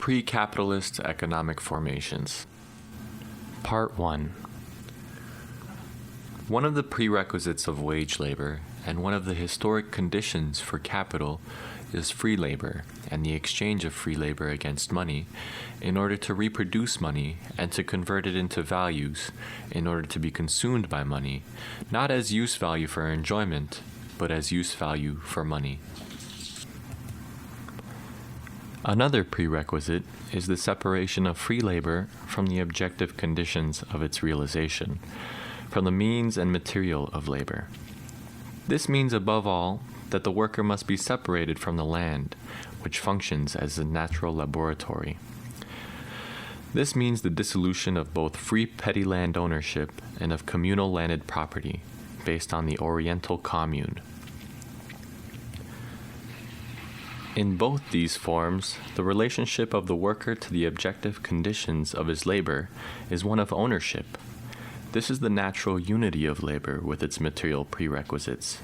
Pre-capitalist economic formations. Part 1. One of the prerequisites of wage labor and one of the historic conditions for capital is free labor and the exchange of free labor against money in order to reproduce money and to convert it into values in order to be consumed by money, not as use value for enjoyment, but as use value for money. Another prerequisite is the separation of free labor from the objective conditions of its realization, from the means and material of labor. This means, above all, that the worker must be separated from the land, which functions as a natural laboratory. This means the dissolution of both free petty land ownership and of communal landed property, based on the Oriental commune. In both these forms, the relationship of the worker to the objective conditions of his labor is one of ownership. This is the natural unity of labor with its material prerequisites.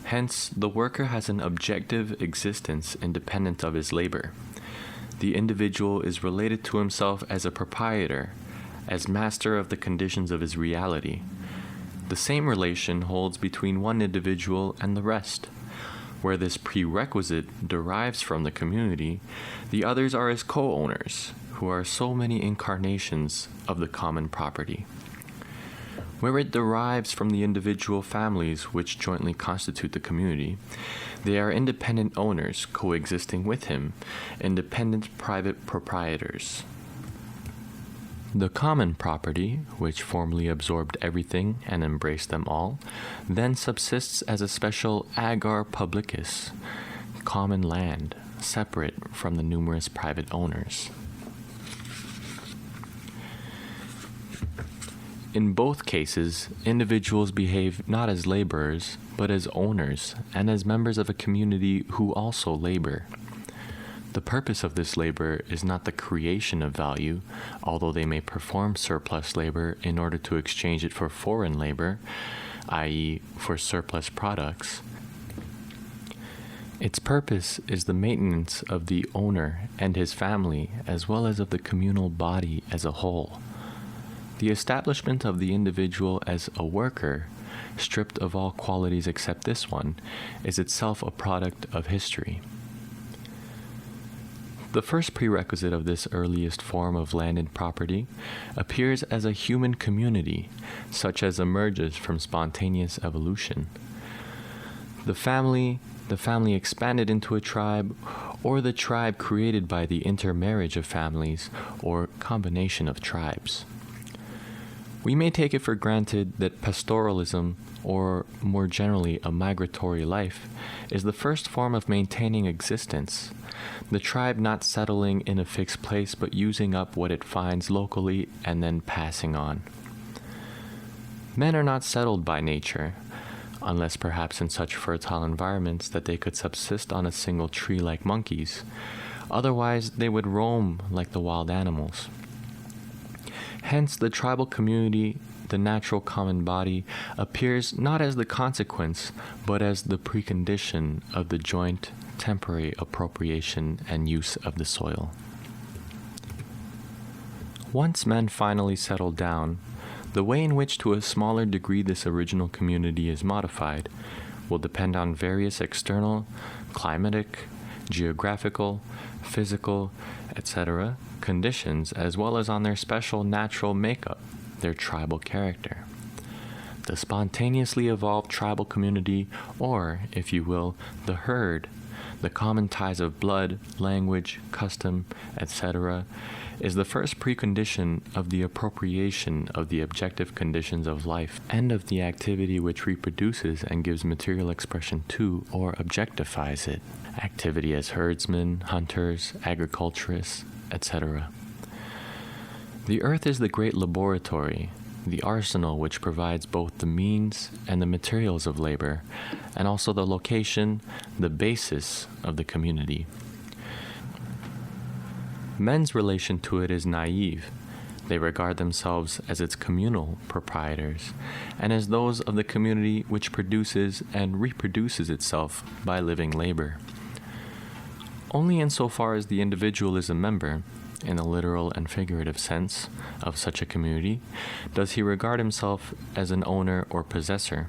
Hence, the worker has an objective existence independent of his labor. The individual is related to himself as a proprietor, as master of the conditions of his reality. The same relation holds between one individual and the rest. Where this prerequisite derives from the community, the others are his co-owners, who are so many incarnations of the common property. Where it derives from the individual families which jointly constitute the community, they are independent owners coexisting with him, independent private proprietors. The common property, which formerly absorbed everything and embraced them all, then subsists as a special agar publicus, common land, separate from the numerous private owners. In both cases, individuals behave not as laborers, but as owners and as members of a community who also labor. The purpose of this labor is not the creation of value, although they may perform surplus labor in order to exchange it for foreign labor, i.e., for surplus products. Its purpose is the maintenance of the owner and his family, as well as of the communal body as a whole. The establishment of the individual as a worker, stripped of all qualities except this one, is itself a product of history. The first prerequisite of this earliest form of landed property appears as a human community, such as emerges from spontaneous evolution. The family expanded into a tribe, or the tribe created by the intermarriage of families, or combination of tribes. We may take it for granted that pastoralism, or more generally a migratory life, is the first form of maintaining existence, the tribe not settling in a fixed place but using up what it finds locally and then passing on. Men are not settled by nature, unless perhaps in such fertile environments that they could subsist on a single tree like monkeys. Otherwise, they would roam like the wild animals. Hence, the tribal community, the natural common body, appears not as the consequence, but as the precondition of the joint, temporary appropriation and use of the soil. Once men finally settle down, the way in which to a smaller degree this original community is modified will depend on various external, climatic, geographical, physical, etc. conditions, as well as on their special natural makeup, their tribal character. The spontaneously evolved tribal community, or, if you will, the herd, the common ties of blood, language, custom, etc., is the first precondition of the appropriation of the objective conditions of life and of the activity which reproduces and gives material expression to or objectifies it, activity as herdsmen, hunters, agriculturists, etc. The earth is the great laboratory, the arsenal which provides both the means and the materials of labor, and also the location, the basis of the community. Men's relation to it is naive. They regard themselves as its communal proprietors, and as those of the community which produces and reproduces itself by living labor. Only insofar as the individual is a member, in a literal and figurative sense, of such a community, does he regard himself as an owner or possessor.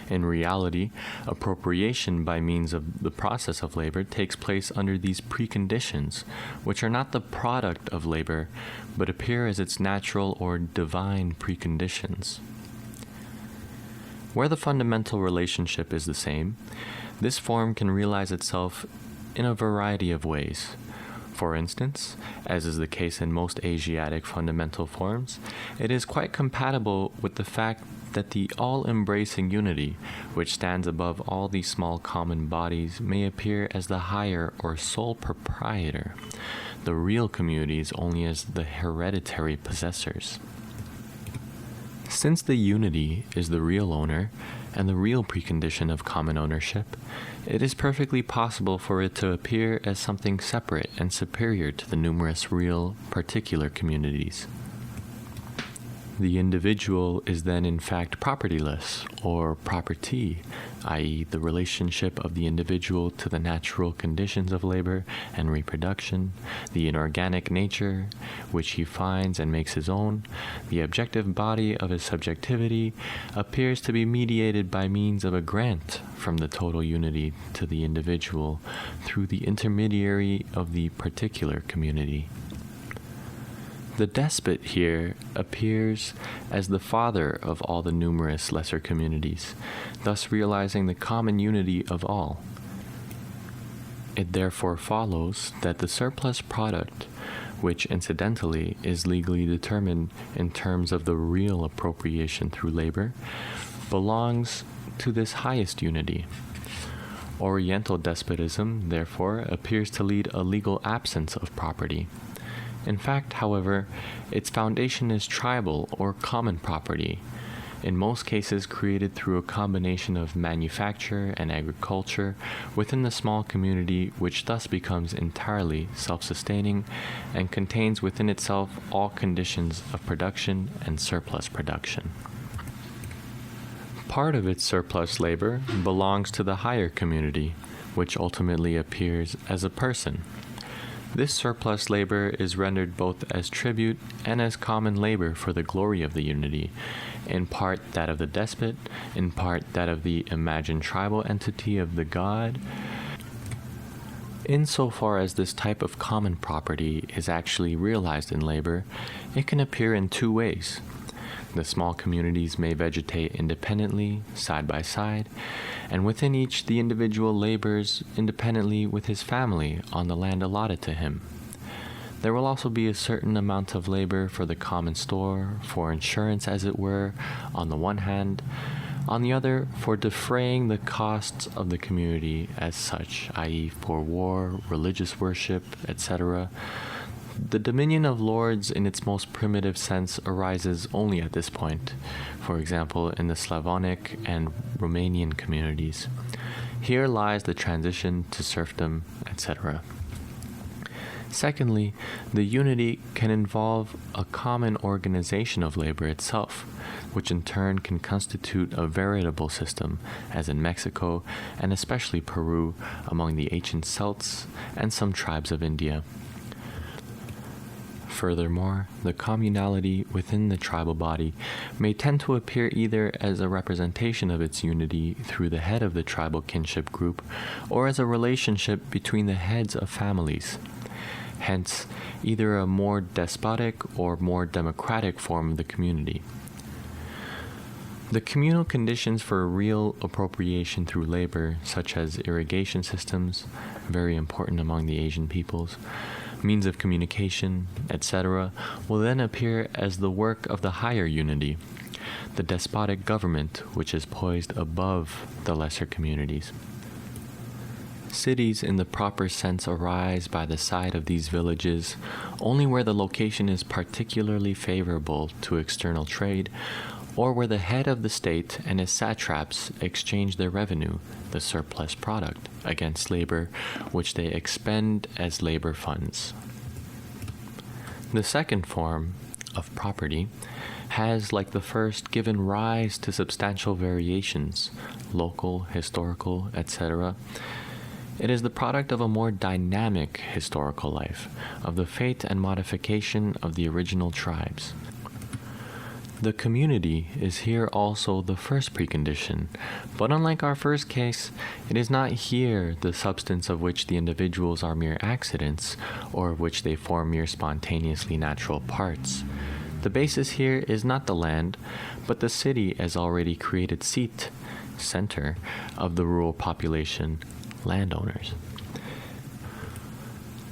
In reality, appropriation by means of the process of labor takes place under these preconditions, which are not the product of labor, but appear as its natural or divine preconditions. Where the fundamental relationship is the same, this form can realize itself in a variety of ways. For instance, as is the case in most Asiatic fundamental forms, it is quite compatible with the fact that the all-embracing unity, which stands above all these small common bodies, may appear as the higher or sole proprietor, the real communities only as the hereditary possessors. Since the unity is the real owner and the real precondition of common ownership, it is perfectly possible for it to appear as something separate and superior to the numerous real, particular communities. The individual is then in fact propertyless, or property, i.e. the relationship of the individual to the natural conditions of labor and reproduction, the inorganic nature, which he finds and makes his own, the objective body of his subjectivity, appears to be mediated by means of a grant from the total unity to the individual through the intermediary of the particular community. The despot here appears as the father of all the numerous lesser communities, thus realizing the common unity of all. It therefore follows that the surplus product, which incidentally is legally determined in terms of the real appropriation through labor, belongs to this highest unity. Oriental despotism, therefore, appears to lead a legal absence of property. In fact, however, its foundation is tribal or common property, in most cases created through a combination of manufacture and agriculture within the small community, which thus becomes entirely self-sustaining and contains within itself all conditions of production and surplus production. Part of its surplus labor belongs to the higher community, which ultimately appears as a person. This surplus labor is rendered both as tribute and as common labor for the glory of the unity, in part that of the despot, in part that of the imagined tribal entity of the god. Insofar as this type of common property is actually realized in labor, it can appear in two ways. The small communities may vegetate independently, side by side, and within each the individual labors independently with his family on the land allotted to him. There will also be a certain amount of labor for the common store, for insurance as it were, on the one hand, on the other for defraying the costs of the community as such, i.e. for war, religious worship, etc. The dominion of lords in its most primitive sense arises only at this point, for example in the Slavonic and Romanian communities. Here lies the transition to serfdom, etc. Secondly, the unity can involve a common organization of labor itself, which in turn can constitute a veritable system, as in Mexico and especially Peru, among the ancient Celts and some tribes of India. Furthermore, the communality within the tribal body may tend to appear either as a representation of its unity through the head of the tribal kinship group, or as a relationship between the heads of families. Hence, either a more despotic or more democratic form of the community. The communal conditions for real appropriation through labor, such as irrigation systems, very important among the Asian peoples, means of communication, etc., will then appear as the work of the higher unity, the despotic government which is poised above the lesser communities. Cities in the proper sense arise by the side of these villages only where the location is particularly favorable to external trade, or where the head of the state and his satraps exchange their revenue, the surplus product, against labor, which they expend as labor funds. The second form of property has, like the first, given rise to substantial variations, local, historical, etc., It is the product of a more dynamic historical life, of the fate and modification of the original tribes. The community is here also the first precondition, but unlike our first case, it is not here the substance of which the individuals are mere accidents, or of which they form mere spontaneously natural parts. The basis here is not the land, but the city as already created seat, center, of the rural population, landowners.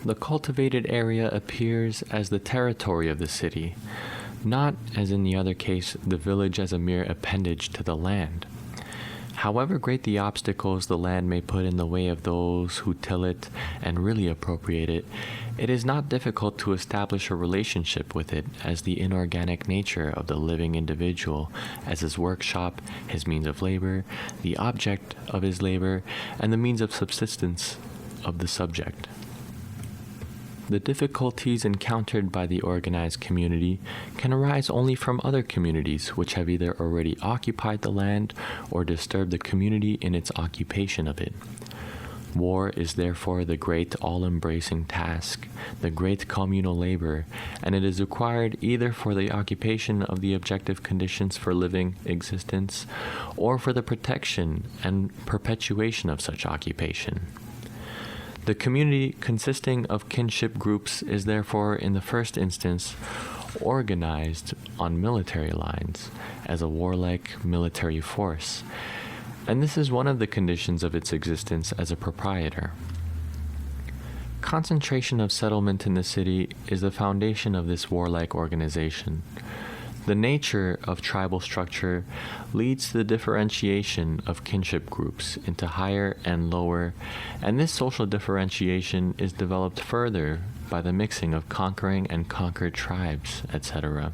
The cultivated area appears as the territory of the city, not, as in the other case, the village as a mere appendage to the land. However great the obstacles the land may put in the way of those who till it and really appropriate it, it is not difficult to establish a relationship with it as the inorganic nature of the living individual, as his workshop, his means of labor, the object of his labor, and the means of subsistence of the subject. The difficulties encountered by the organized community can arise only from other communities which have either already occupied the land or disturbed the community in its occupation of it. War is therefore the great all-embracing task, the great communal labor, and it is required either for the occupation of the objective conditions for living existence or for the protection and perpetuation of such occupation. The community consisting of kinship groups is therefore, in the first instance, organized on military lines as a warlike military force, and this is one of the conditions of its existence as a proprietor. Concentration of settlement in the city is the foundation of this warlike organization. The nature of tribal structure leads to the differentiation of kinship groups into higher and lower, and this social differentiation is developed further by the mixing of conquering and conquered tribes, etc.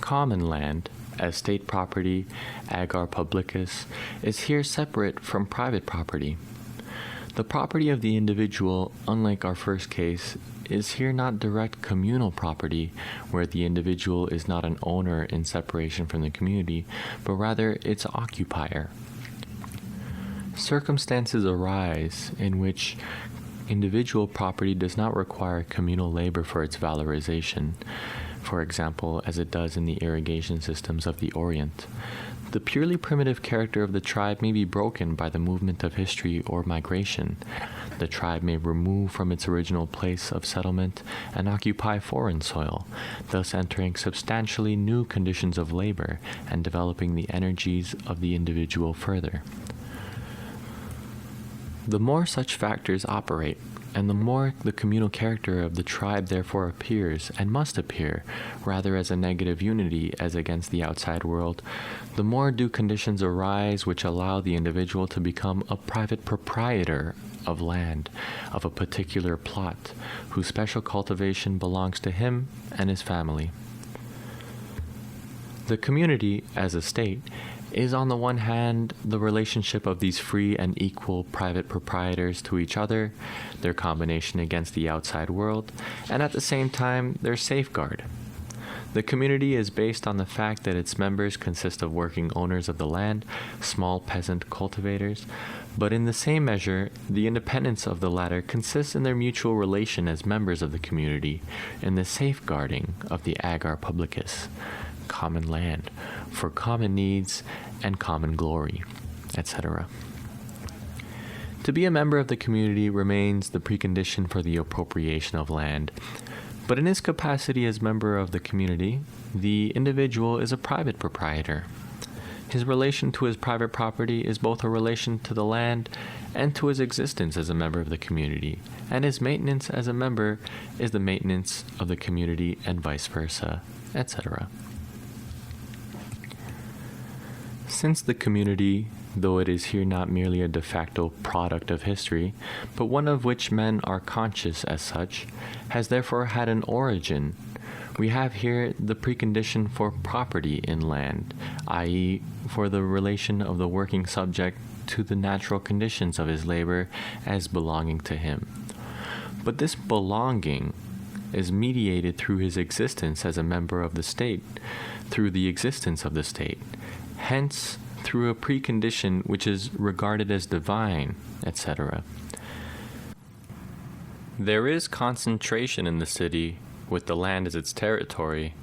Common land, as state property, agar publicus, is here separate from private property. The property of the individual, unlike our first case, is here not direct communal property, where the individual is not an owner in separation from the community, but rather its occupier. Circumstances arise in which individual property does not require communal labor for its valorization, for example, as it does in the irrigation systems of the Orient. The purely primitive character of the tribe may be broken by the movement of history or migration. The tribe may remove from its original place of settlement and occupy foreign soil, thus entering substantially new conditions of labor and developing the energies of the individual further. The more such factors operate, and the more the communal character of the tribe therefore appears, and must appear, rather as a negative unity as against the outside world, the more do conditions arise which allow the individual to become a private proprietor of land, of a particular plot, whose special cultivation belongs to him and his family. The community, as a state, is on the one hand the relationship of these free and equal private proprietors to each other, their combination against the outside world, and at the same time their safeguard. The community is based on the fact that its members consist of working owners of the land, small peasant cultivators, but in the same measure, the independence of the latter consists in their mutual relation as members of the community, in the safeguarding of the agar publicus, common land, for common needs and common glory, etc. To be a member of the community remains the precondition for the appropriation of land, but in his capacity as member of the community, the individual is a private proprietor. His relation to his private property is both a relation to the land and to his existence as a member of the community, and his maintenance as a member is the maintenance of the community and vice versa, etc. Since the community, though it is here not merely a de facto product of history, but one of which men are conscious as such, has therefore had an origin, we have here the precondition for property in land, i.e., for the relation of the working subject to the natural conditions of his labor as belonging to him. But this belonging is mediated through his existence as a member of the state, through the existence of the state, hence through a precondition which is regarded as divine etc. There is concentration in the city, with the land as its territory,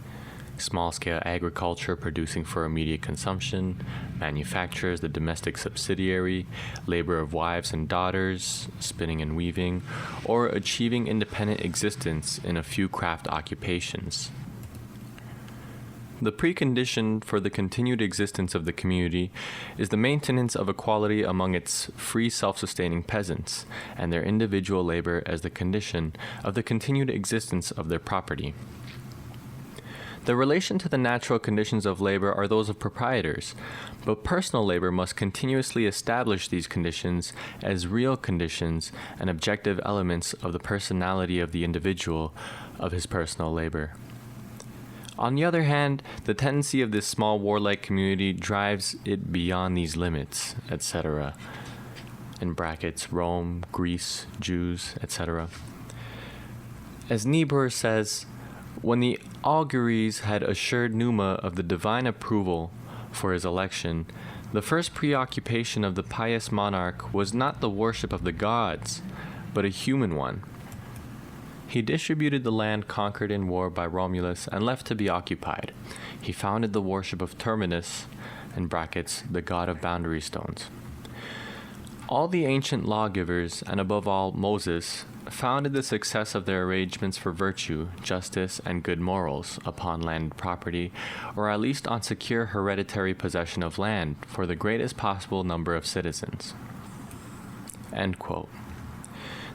small-scale agriculture producing for immediate consumption, manufacturers, the domestic subsidiary, labor of wives and daughters, spinning and weaving, or achieving independent existence in a few craft occupations. The precondition for the continued existence of the community is the maintenance of equality among its free self-sustaining peasants, and their individual labor as the condition of the continued existence of their property. The relation to the natural conditions of labor are those of proprietors, but personal labor must continuously establish these conditions as real conditions and objective elements of the personality of the individual of his personal labor. On the other hand, the tendency of this small warlike community drives it beyond these limits, etc. In brackets, Rome, Greece, Jews, etc. As Niebuhr says, when the auguries had assured Numa of the divine approval for his election, the first preoccupation of the pious monarch was not the worship of the gods, but a human one. He distributed the land conquered in war by Romulus and left to be occupied. He founded the worship of Terminus, in brackets, the god of boundary stones. All the ancient lawgivers, and above all Moses, founded the success of their arrangements for virtue, justice, and good morals upon landed property, or at least on secure hereditary possession of land for the greatest possible number of citizens. End quote.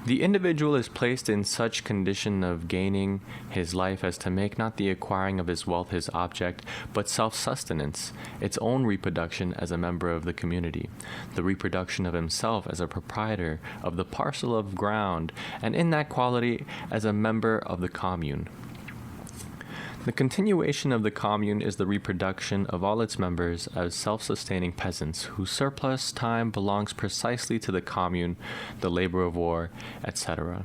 The individual is placed in such condition of gaining his life as to make not the acquiring of his wealth his object, but self-sustenance, its own reproduction as a member of the community, the reproduction of himself as a proprietor of the parcel of ground, and in that quality as a member of the commune. The continuation of the commune is the reproduction of all its members as self-sustaining peasants, whose surplus time belongs precisely to the commune, the labor of war, etc.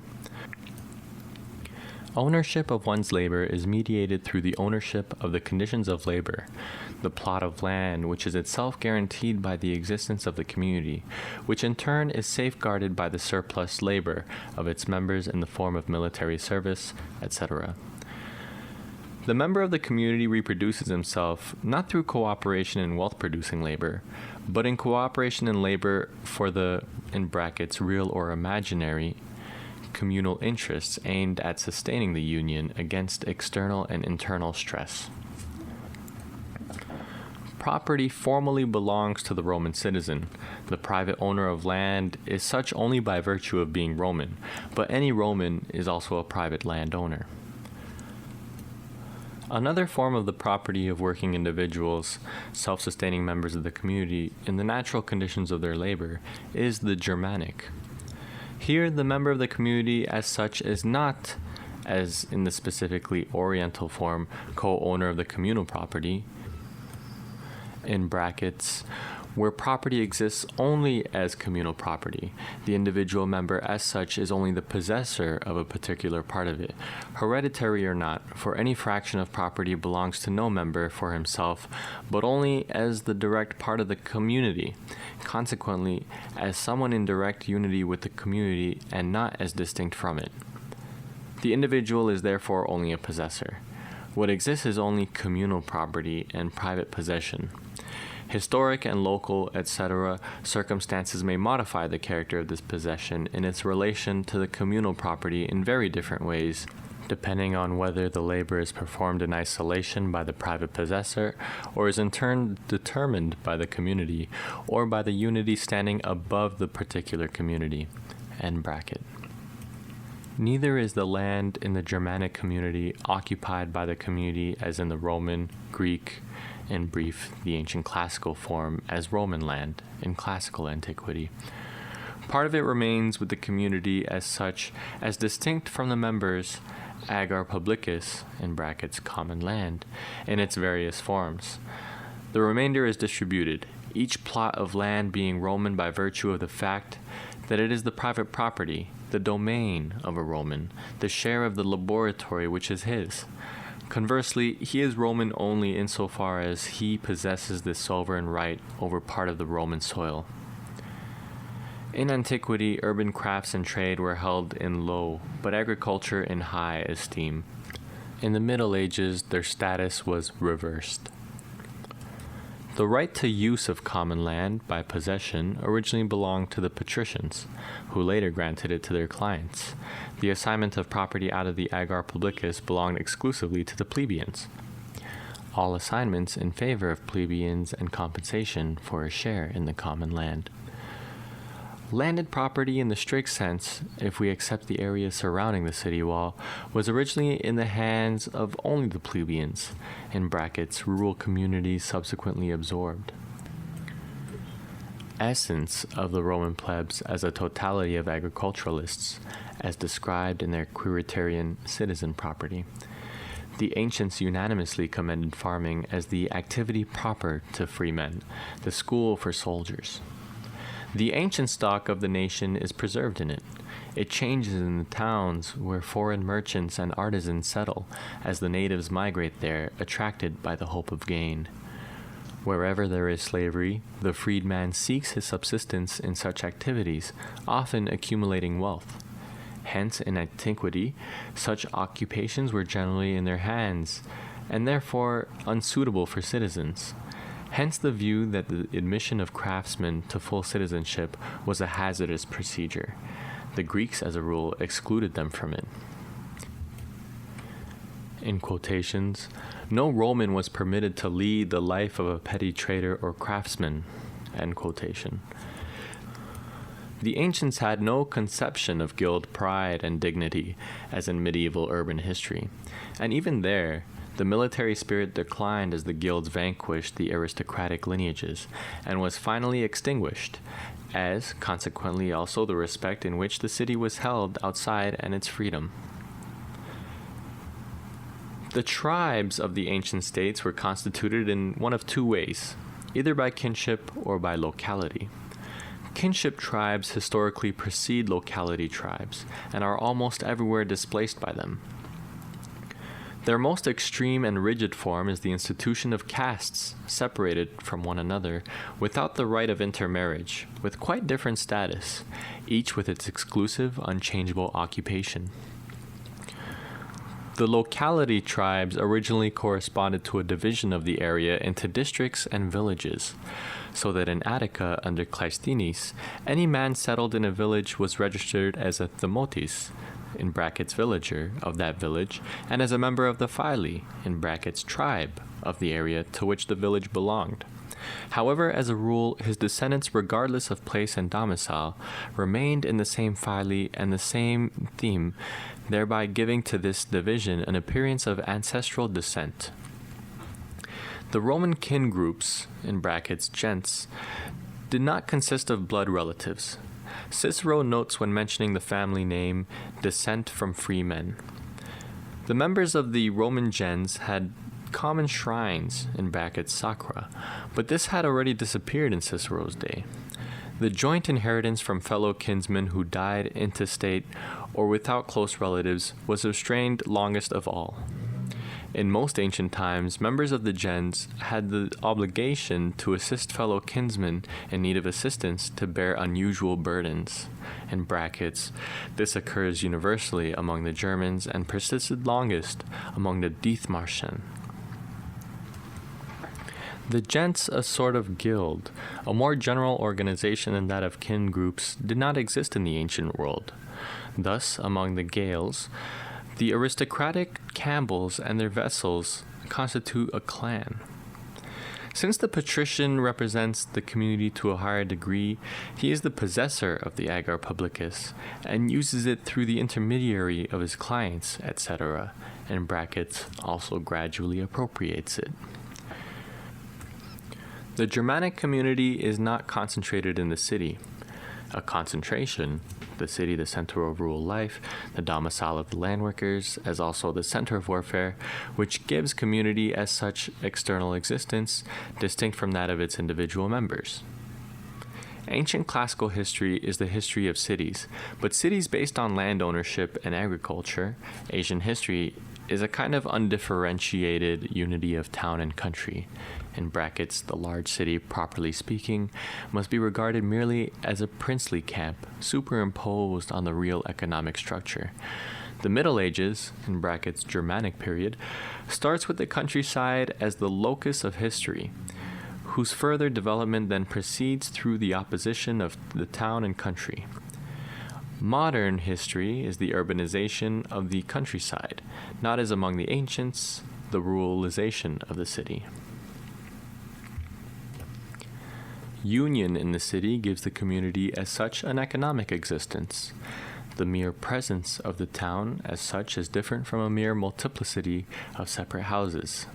Ownership of one's labor is mediated through the ownership of the conditions of labor, the plot of land, which is itself guaranteed by the existence of the community, which in turn is safeguarded by the surplus labor of its members in the form of military service, etc. The member of the community reproduces himself not through cooperation in wealth-producing labor, but in cooperation in labor for the, in brackets, real or imaginary, communal interests aimed at sustaining the union against external and internal stress. Property formally belongs to the Roman citizen. The private owner of land is such only by virtue of being Roman, but any Roman is also a private landowner. Another form of the property of working individuals, self-sustaining members of the community, in the natural conditions of their labor, is the Germanic. Here, the member of the community as such is not, as in the specifically Oriental form, co-owner of the communal property, in brackets, where property exists only as communal property. The individual member as such is only the possessor of a particular part of it, hereditary or not, for any fraction of property belongs to no member for himself, but only as the direct part of the community, consequently as someone in direct unity with the community and not as distinct from it. The individual is therefore only a possessor. What exists is only communal property and private possession. Historic and local, etc., circumstances may modify the character of this possession in its relation to the communal property in very different ways, depending on whether the labor is performed in isolation by the private possessor, or is in turn determined by the community, or by the unity standing above the particular community. End bracket. Neither is the land in the Germanic community occupied by the community as in the Roman, Greek, in brief, the ancient classical form as Roman land in classical antiquity. Part of it remains with the community as such, as distinct from the members, agar publicus, in brackets, common land, in its various forms. The remainder is distributed, each plot of land being Roman by virtue of the fact that it is the private property, the domain of a Roman, the share of the laboratory which is his. Conversely, he is Roman only insofar as he possesses the sovereign right over part of the Roman soil. In antiquity, urban crafts and trade were held in low, but agriculture in high esteem. In the Middle Ages, their status was reversed. The right to use of common land by possession originally belonged to the patricians, who later granted it to their clients. The assignment of property out of the ager publicus belonged exclusively to the plebeians. All assignments in favor of plebeians and compensation for a share in the common land. Landed property in the strict sense, if we accept the area surrounding the city wall, was originally in the hands of only the plebeians, in brackets, rural communities subsequently absorbed. Essence of the Roman plebs as a totality of agriculturalists, as described in their Quiritian citizen property. The ancients unanimously commended farming as the activity proper to freemen, the school for soldiers. The ancient stock of the nation is preserved in it. It changes in the towns where foreign merchants and artisans settle, as the natives migrate there, attracted by the hope of gain. Wherever there is slavery, the freedman seeks his subsistence in such activities, often accumulating wealth. Hence, in antiquity, such occupations were generally in their hands, and therefore unsuitable for citizens. Hence the view that the admission of craftsmen to full citizenship was a hazardous procedure. The Greeks, as a rule, excluded them from it. In quotations, no Roman was permitted to lead the life of a petty trader or craftsman, end quotation. The ancients had no conception of guild pride and dignity, as in medieval urban history, and even there, the military spirit declined as the guilds vanquished the aristocratic lineages, and was finally extinguished, as, consequently, also the respect in which the city was held outside and its freedom. The tribes of the ancient states were constituted in one of two ways, either by kinship or by locality. Kinship tribes historically precede locality tribes, and are almost everywhere displaced by them. Their most extreme and rigid form is the institution of castes, separated from one another, without the right of intermarriage, with quite different status, each with its exclusive, unchangeable occupation. The locality tribes originally corresponded to a division of the area into districts and villages, so that in Attica, under Cleisthenes, any man settled in a village was registered as a Thermotis, in brackets villager, of that village, and as a member of the Phili, in brackets tribe, of the area to which the village belonged. However, as a rule, his descendants, regardless of place and domicile, remained in the same Phili and the same theme, thereby giving to this division an appearance of ancestral descent. The Roman kin groups, in brackets gens, did not consist of blood relatives. Cicero notes when mentioning the family name, descent from free men. The members of the Roman gens had common shrines, in brackets sacra, but this had already disappeared in Cicero's day. The joint inheritance from fellow kinsmen who died intestate or without close relatives was restrained longest of all. In most ancient times, members of the gens had the obligation to assist fellow kinsmen in need of assistance to bear unusual burdens. In brackets, this occurs universally among the Germans and persisted longest among the Dithmarschen. The gens, a sort of guild, a more general organization than that of kin groups, did not exist in the ancient world. Thus, among the Gaels, the aristocratic Campbells and their vassals constitute a clan. Since the patrician represents the community to a higher degree, he is the possessor of the ager publicus and uses it through the intermediary of his clients, etc., in brackets, also gradually appropriates it. The Germanic community is not concentrated in the city. A concentration, the city the center of rural life, the domicile of the landworkers, as also the center of warfare, which gives community as such external existence, distinct from that of its individual members. Ancient classical history is the history of cities, but cities based on land ownership and agriculture, Asian history is a kind of undifferentiated unity of town and country. In brackets, the large city, properly speaking, must be regarded merely as a princely camp superimposed on the real economic structure. The Middle Ages, in brackets, Germanic period, starts with the countryside as the locus of history, whose further development then proceeds through the opposition of the town and country. Modern history is the urbanization of the countryside, not as among the ancients, the ruralization of the city. Union in the city gives the community as such an economic existence. The mere presence of the town as such is different from a mere multiplicity of separate houses.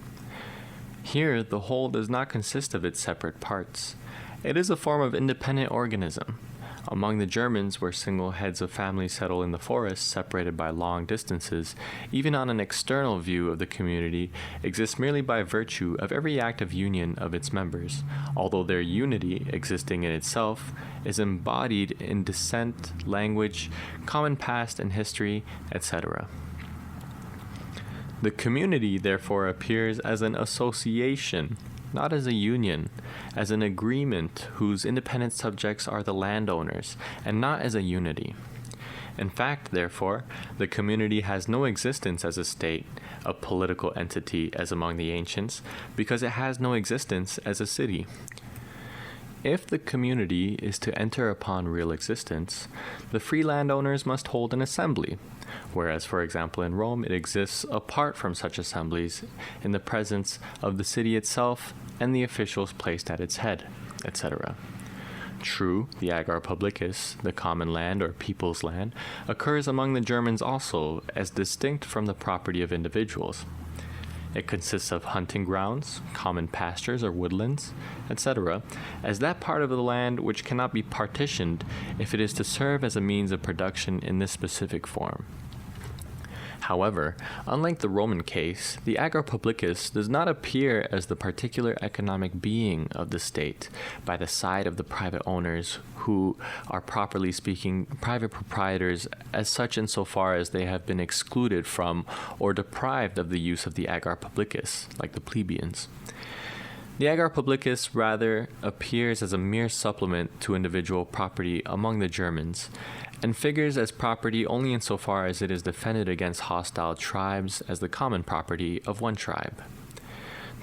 Here, the whole does not consist of its separate parts. It is a form of independent organism. Among the Germans, where single heads of families settle in the forest, separated by long distances, even on an external view of the community exists merely by virtue of every act of union of its members, although their unity, existing in itself, is embodied in descent, language, common past and history, etc. The community, therefore, appears as an association, not as a union, as an agreement whose independent subjects are the landowners, and not as a unity. In fact, therefore, the community has no existence as a state, a political entity as among the ancients, because it has no existence as a city. If the community is to enter upon real existence, the free landowners must hold an assembly, whereas, for example, in Rome it exists apart from such assemblies in the presence of the city itself and the officials placed at its head, etc. True, the ager publicus, the common land or people's land, occurs among the Germans also as distinct from the property of individuals. It consists of hunting grounds, common pastures or woodlands, etc., as that part of the land which cannot be partitioned if it is to serve as a means of production in this specific form. However, unlike the Roman case, the ager publicus does not appear as the particular economic being of the state by the side of the private owners who are, properly speaking, private proprietors as such insofar as they have been excluded from or deprived of the use of the ager publicus, like the plebeians. The ager publicus rather appears as a mere supplement to individual property among the Germans, and figures as property only insofar as it is defended against hostile tribes as the common property of one tribe.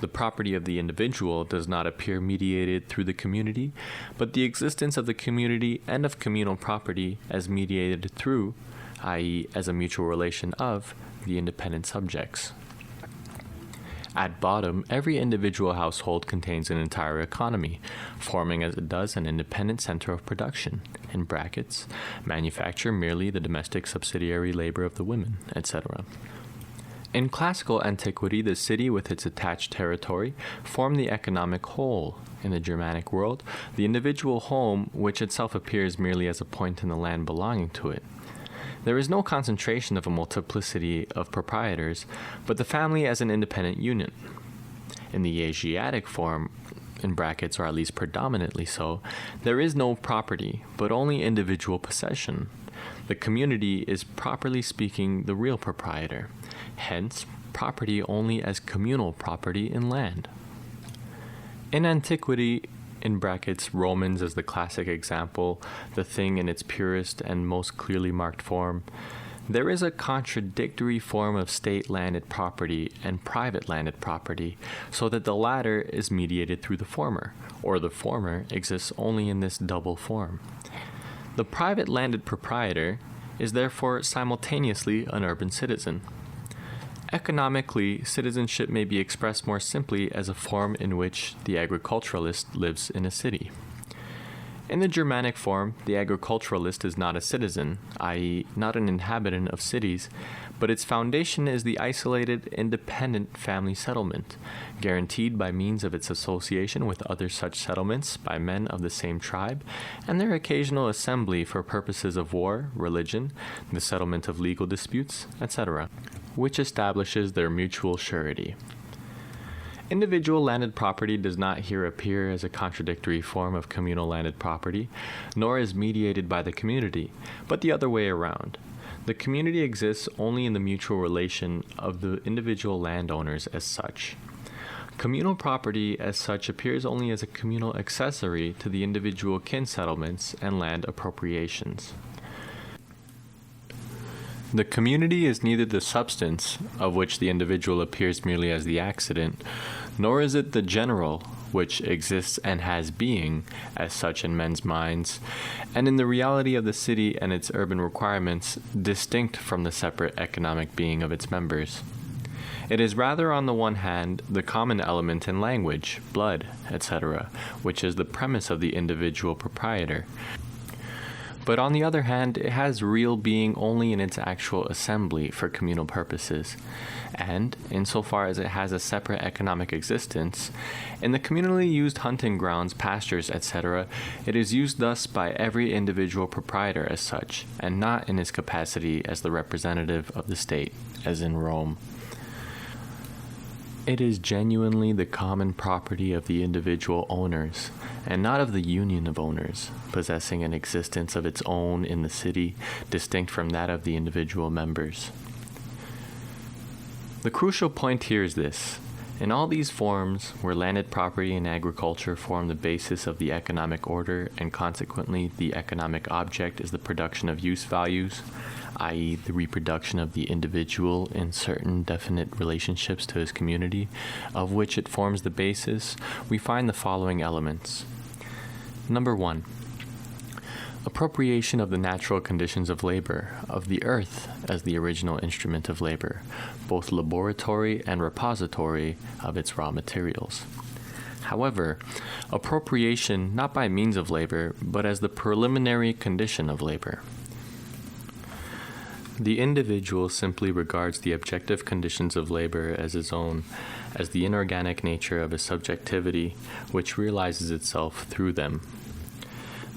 The property of the individual does not appear mediated through the community, but the existence of the community and of communal property as mediated through, i.e., as a mutual relation of, the independent subjects. At bottom, every individual household contains an entire economy, forming as it does an independent center of production, in brackets, manufacture merely the domestic subsidiary labor of the women, etc. In classical antiquity, the city with its attached territory formed the economic whole. In the Germanic world, the individual home, which itself appears merely as a point in the land belonging to it. There is no concentration of a multiplicity of proprietors, but the family as an independent unit. In the Asiatic form, in brackets, or at least predominantly so, there is no property, but only individual possession. The community is, properly speaking, the real proprietor. Hence, property only as communal property in land. In antiquity, in brackets, Romans as the classic example, the thing in its purest and most clearly marked form, there is a contradictory form of state-landed property and private landed property, so that the latter is mediated through the former, or the former exists only in this double form. The private landed proprietor is therefore simultaneously an urban citizen. Economically, citizenship may be expressed more simply as a form in which the agriculturalist lives in a city. In the Germanic form, the agriculturalist is not a citizen, i.e., not an inhabitant of cities, but its foundation is the isolated, independent family settlement, guaranteed by means of its association with other such settlements by men of the same tribe, and their occasional assembly for purposes of war, religion, the settlement of legal disputes, etc., which establishes their mutual surety. Individual landed property does not here appear as a contradictory form of communal landed property, nor is mediated by the community, but the other way around. The community exists only in the mutual relation of the individual landowners as such. Communal property as such appears only as a communal accessory to the individual kin settlements and land appropriations. The community is neither the substance, of which the individual appears merely as the accident, nor is it the general, which exists and has being as such in men's minds, and in the reality of the city and its urban requirements, distinct from the separate economic being of its members. It is rather, on the one hand, the common element in language, blood, etc., which is the premise of the individual proprietor. But on the other hand, it has real being only in its actual assembly for communal purposes, and, insofar as it has a separate economic existence, in the communally used hunting grounds, pastures, etc., it is used thus by every individual proprietor as such, and not in his capacity as the representative of the state, as in Rome. It is genuinely the common property of the individual owners, and not of the union of owners, possessing an existence of its own in the city, distinct from that of the individual members. The crucial point here is this. In all these forms, where landed property and agriculture form the basis of the economic order, and consequently the economic object is the production of use values, i.e. the reproduction of the individual in certain definite relationships to his community, of which it forms the basis, we find the following elements. Number 1. Appropriation of the natural conditions of labor, of the earth as the original instrument of labor, both laboratory and repository of its raw materials. However, appropriation not by means of labor, but as the preliminary condition of labor. The individual simply regards the objective conditions of labor as his own, as the inorganic nature of his subjectivity, which realizes itself through them.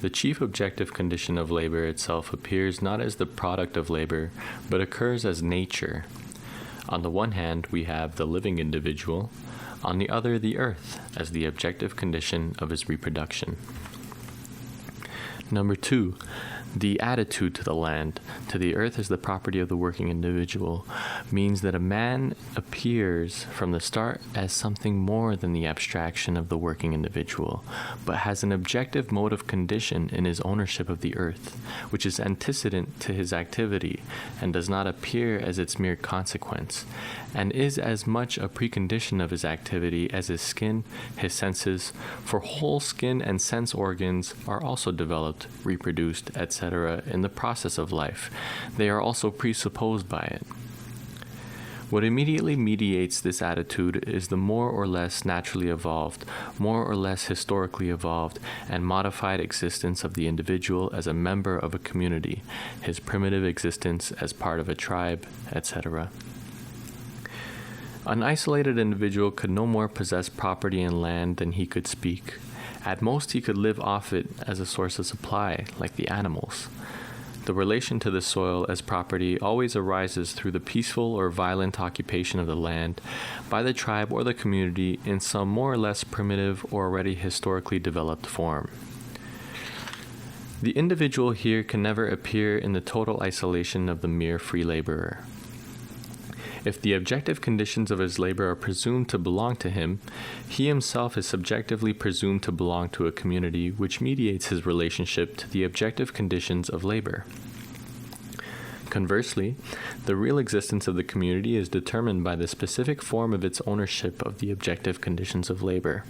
The chief objective condition of labor itself appears not as the product of labor, but occurs as nature. On the one hand, we have the living individual, on the other, the earth, as the objective condition of his reproduction. Number 2. The attitude to the land, to the earth as the property of the working individual, means that a man appears from the start as something more than the abstraction of the working individual, but has an objective mode of condition in his ownership of the earth, which is antecedent to his activity, and does not appear as its mere consequence, and is as much a precondition of his activity as his skin, his senses, for whole skin and sense organs are also developed, reproduced, etc. in the process of life. They are also presupposed by it. What immediately mediates this attitude is the more or less naturally evolved, more or less historically evolved, and modified existence of the individual as a member of a community, his primitive existence as part of a tribe, etc. An isolated individual could no more possess property in land than he could speak. At most, he could live off it as a source of supply, like the animals. The relation to the soil as property always arises through the peaceful or violent occupation of the land by the tribe or the community in some more or less primitive or already historically developed form. The individual here can never appear in the total isolation of the mere free laborer. If the objective conditions of his labor are presumed to belong to him, he himself is subjectively presumed to belong to a community which mediates his relationship to the objective conditions of labor. Conversely, the real existence of the community is determined by the specific form of its ownership of the objective conditions of labor.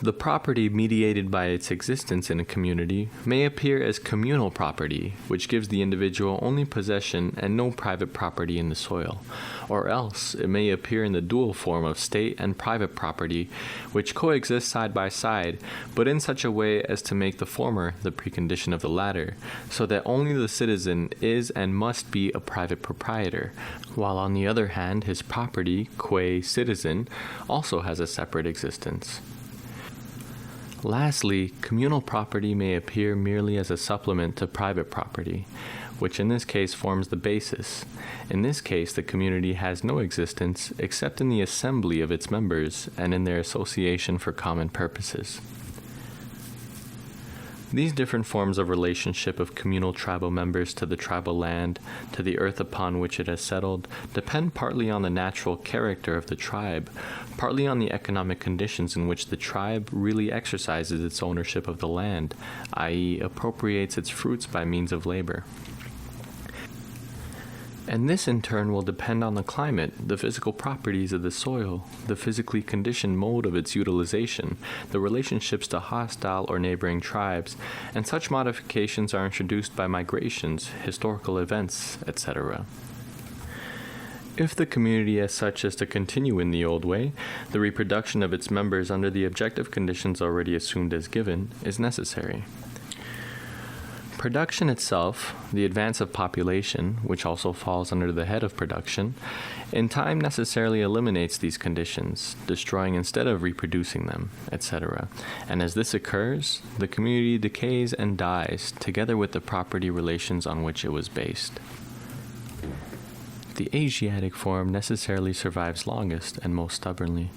The property mediated by its existence in a community may appear as communal property, which gives the individual only possession and no private property in the soil, or else it may appear in the dual form of state and private property, which coexist side by side, but in such a way as to make the former the precondition of the latter, so that only the citizen is and must be a private proprietor, while on the other hand his property, qua citizen, also has a separate existence. Lastly, communal property may appear merely as a supplement to private property, which in this case forms the basis. In this case, the community has no existence except in the assembly of its members and in their association for common purposes. These different forms of relationship of communal tribal members to the tribal land, to the earth upon which it has settled, depend partly on the natural character of the tribe, partly on the economic conditions in which the tribe really exercises its ownership of the land, i.e., appropriates its fruits by means of labor. And this in turn will depend on the climate, the physical properties of the soil, the physically conditioned mode of its utilization, the relationships to hostile or neighboring tribes, and such modifications are introduced by migrations, historical events, etc. If the community as such is to continue in the old way, the reproduction of its members under the objective conditions already assumed as given is necessary. Production itself, the advance of population, which also falls under the head of production, in time necessarily eliminates these conditions, destroying instead of reproducing them, etc. And as this occurs, the community decays and dies, together with the property relations on which it was based. The Asiatic form necessarily survives longest and most stubbornly.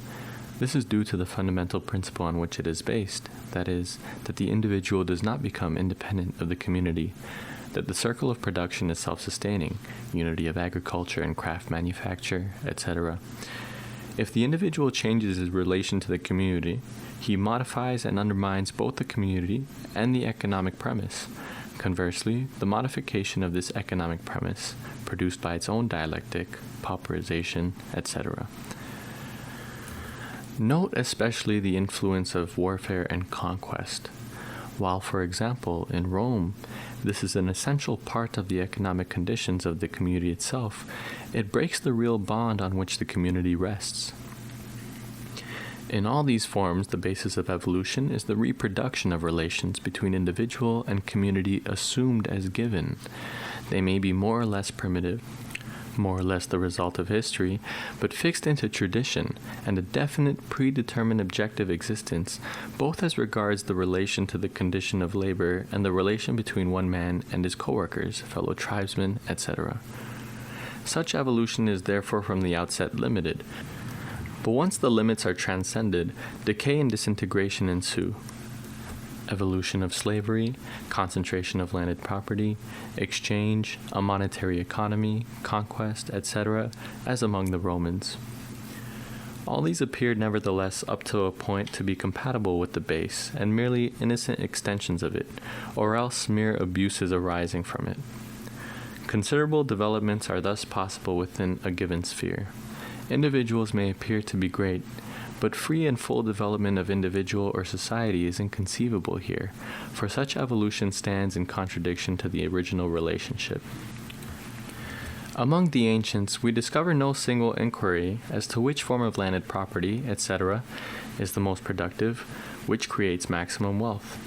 This is due to the fundamental principle on which it is based, that is, that the individual does not become independent of the community, that the circle of production is self-sustaining, unity of agriculture and craft manufacture, etc. If the individual changes his relation to the community, he modifies and undermines both the community and the economic premise. Conversely, the modification of this economic premise, produced by its own dialectic, pauperization, etc. Note especially the influence of warfare and conquest. While, for example, in Rome, this is an essential part of the economic conditions of the community itself, it breaks the real bond on which the community rests. In all these forms, the basis of evolution is the reproduction of relations between individual and community assumed as given. They may be more or less primitive, more or less the result of history, but fixed into tradition and a definite predetermined objective existence, both as regards the relation to the condition of labor and the relation between one man and his co-workers, fellow tribesmen, etc. Such evolution is therefore from the outset limited, but once the limits are transcended, decay and disintegration ensue. Evolution of slavery, concentration of landed property, exchange, a monetary economy, conquest, etc., as among the Romans. All these appeared nevertheless up to a point to be compatible with the base, and merely innocent extensions of it, or else mere abuses arising from it. Considerable developments are thus possible within a given sphere. Individuals may appear to be great, but free and full development of individual or society is inconceivable here, for such evolution stands in contradiction to the original relationship. Among the ancients, we discover no single inquiry as to which form of landed property, etc., is the most productive, which creates maximum wealth.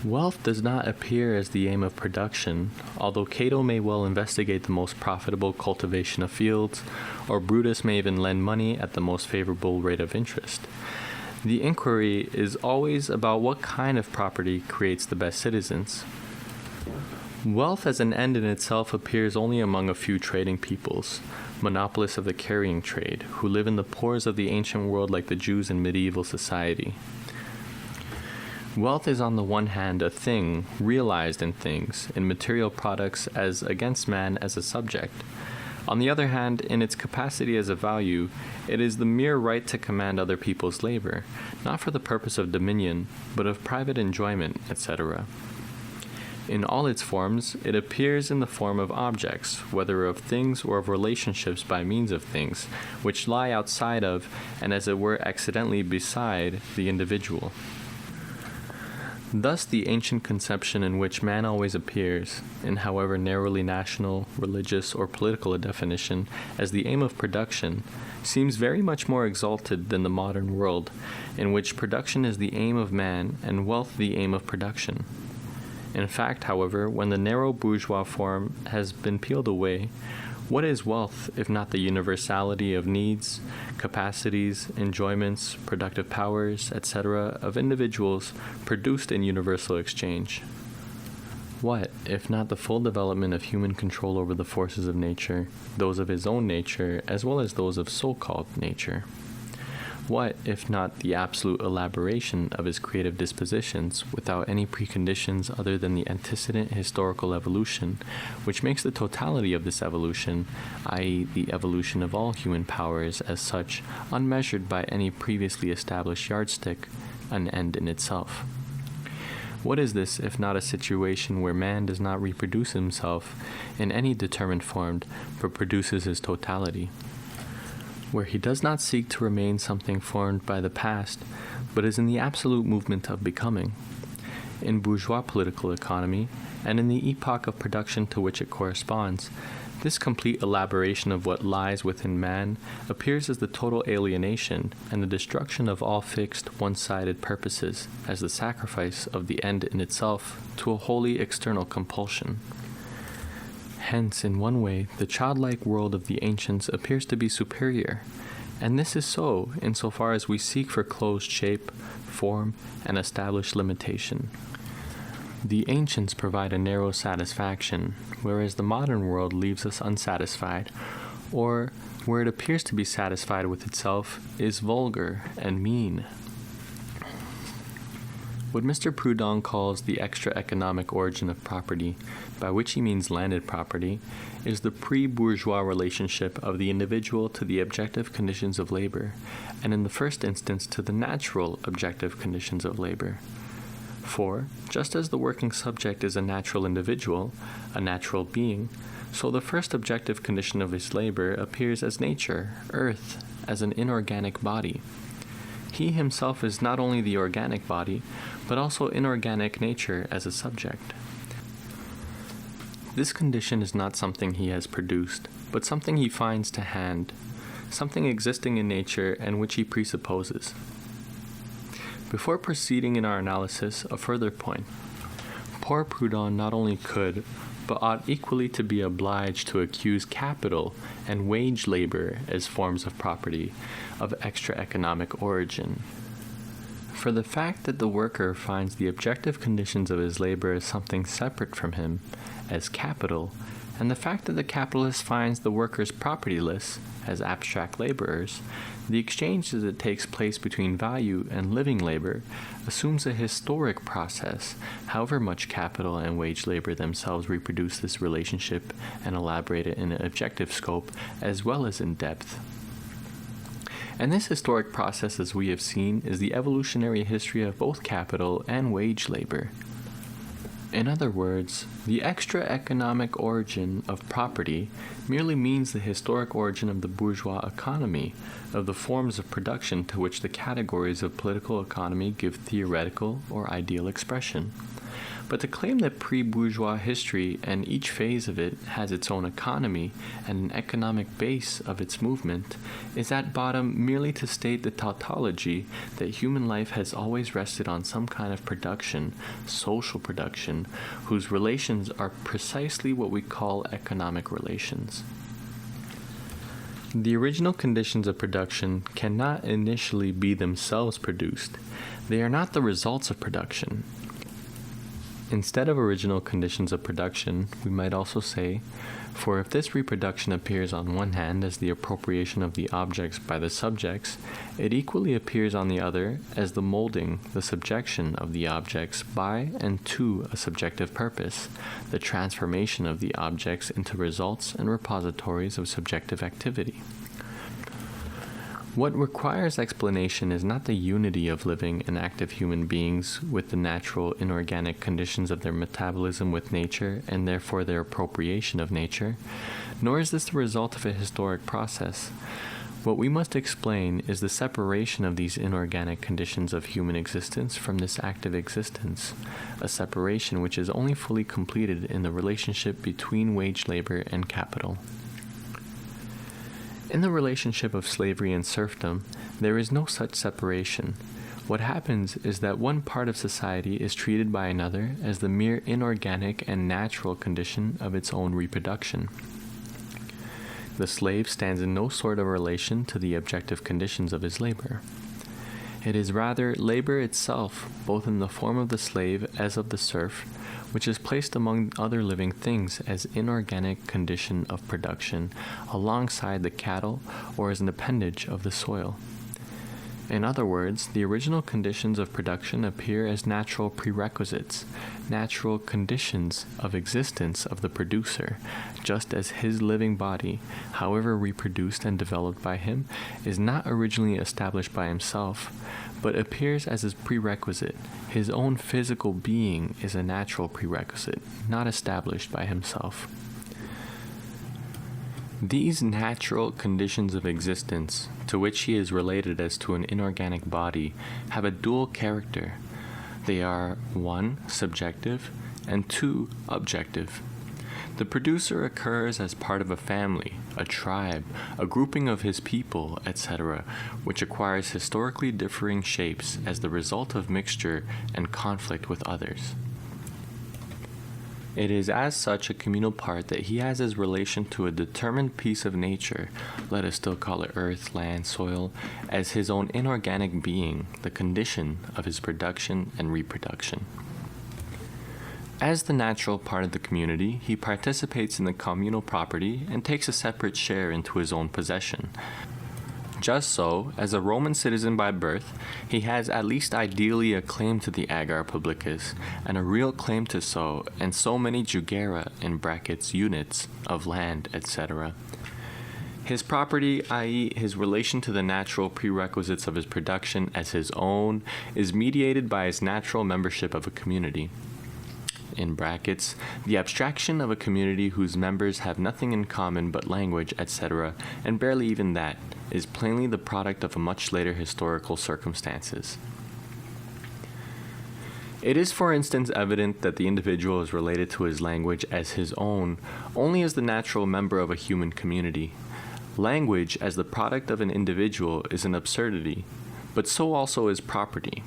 Wealth does not appear as the aim of production, although Cato may well investigate the most profitable cultivation of fields, or Brutus may even lend money at the most favorable rate of interest. The inquiry is always about what kind of property creates the best citizens. Wealth as an end in itself appears only among a few trading peoples, monopolists of the carrying trade, who live in the pores of the ancient world like the Jews in medieval society. Wealth is on the one hand a thing, realized in things, in material products as against man as a subject. On the other hand, in its capacity as a value, it is the mere right to command other people's labor, not for the purpose of dominion, but of private enjoyment, etc. In all its forms, it appears in the form of objects, whether of things or of relationships by means of things, which lie outside of, and as it were accidentally beside, the individual. Thus the ancient conception in which man always appears, in however narrowly national, religious, or political a definition, as the aim of production, seems very much more exalted than the modern world, in which production is the aim of man and wealth the aim of production. In fact, however, when the narrow bourgeois form has been peeled away, what is wealth if not the universality of needs, capacities, enjoyments, productive powers, etc., of individuals produced in universal exchange? What, if not the full development of human control over the forces of nature, those of his own nature, as well as those of so-called nature? What, if not the absolute elaboration of his creative dispositions without any preconditions other than the antecedent historical evolution, which makes the totality of this evolution, i.e., the evolution of all human powers as such, unmeasured by any previously established yardstick, an end in itself? What is this if not a situation where man does not reproduce himself in any determined form, but produces his totality? Where he does not seek to remain something formed by the past, but is in the absolute movement of becoming. In bourgeois political economy, and in the epoch of production to which it corresponds, this complete elaboration of what lies within man appears as the total alienation and the destruction of all fixed, one-sided purposes, as the sacrifice of the end in itself to a wholly external compulsion. Hence, in one way, the childlike world of the ancients appears to be superior, and this is so insofar as we seek for closed shape, form, and established limitation. The ancients provide a narrow satisfaction, whereas the modern world leaves us unsatisfied, or, where it appears to be satisfied with itself, is vulgar and mean. What Mr. Proudhon calls the extra-economic origin of property, by which he means landed property, is the pre-bourgeois relationship of the individual to the objective conditions of labor, and in the first instance to the natural objective conditions of labor. For, just as the working subject is a natural individual, a natural being, so the first objective condition of his labor appears as nature, earth, as an inorganic body. He himself is not only the organic body, but also inorganic nature as a subject. This condition is not something he has produced, but something he finds to hand, something existing in nature and which he presupposes. Before proceeding in our analysis, a further point. Poor Proudhon not only could, but ought equally to be obliged to accuse capital and wage labor as forms of property of extra-economic origin. For the fact that the worker finds the objective conditions of his labor as something separate from him, as capital, and the fact that the capitalist finds the workers propertyless, as abstract laborers, the exchange that takes place between value and living labor assumes a historic process, however much capital and wage labor themselves reproduce this relationship and elaborate it in an objective scope as well as in depth. And this historic process, as we have seen, is the evolutionary history of both capital and wage labor. In other words, the extra-economic origin of property merely means the historic origin of the bourgeois economy, of the forms of production to which the categories of political economy give theoretical or ideal expression. But to claim that pre-bourgeois history and each phase of it has its own economy and an economic base of its movement is at bottom merely to state the tautology that human life has always rested on some kind of production, social production, whose relations are precisely what we call economic relations. The original conditions of production cannot initially be themselves produced. They are not the results of production. Instead of original conditions of production, we might also say, for if this reproduction appears on one hand as the appropriation of the objects by the subjects, it equally appears on the other as the molding, the subjection of the objects by and to a subjective purpose, the transformation of the objects into results and repositories of subjective activity. What requires explanation is not the unity of living and active human beings with the natural inorganic conditions of their metabolism with nature and therefore their appropriation of nature, nor is this the result of a historic process. What we must explain is the separation of these inorganic conditions of human existence from this active existence, a separation which is only fully completed in the relationship between wage labor and capital. In the relationship of slavery and serfdom, there is no such separation. What happens is that one part of society is treated by another as the mere inorganic and natural condition of its own reproduction. The slave stands in no sort of relation to the objective conditions of his labor. It is rather labor itself, both in the form of the slave as of the serf, which is placed among other living things as inorganic condition of production alongside the cattle or as an appendage of the soil. In other words, the original conditions of production appear as natural prerequisites, natural conditions of existence of the producer, just as his living body, however reproduced and developed by him, is not originally established by himself, but appears as his prerequisite. His own physical being is a natural prerequisite, not established by himself. These natural conditions of existence, to which he is related as to an inorganic body, have a dual character. They are 1. Subjective, and 2. Objective. The producer occurs as part of a family, a tribe, a grouping of his people, etc., which acquires historically differing shapes as the result of mixture and conflict with others. It is as such a communal part that he has his relation to a determined piece of nature, let us still call it earth, land, soil, as his own inorganic being, the condition of his production and reproduction. As the natural part of the community, he participates in the communal property and takes a separate share into his own possession. Just so, as a Roman citizen by birth, he has at least ideally a claim to the agar publicus, and a real claim to so many jugera (units) of land, etc. His property, i.e. his relation to the natural prerequisites of his production as his own, is mediated by his natural membership of a community. The abstraction of a community whose members have nothing in common but language, etc., and barely even that, is plainly the product of a much later historical circumstances. It is, for instance, evident that the individual is related to his language as his own only as the natural member of a human community. Language as the product of an individual is an absurdity, but so also is property.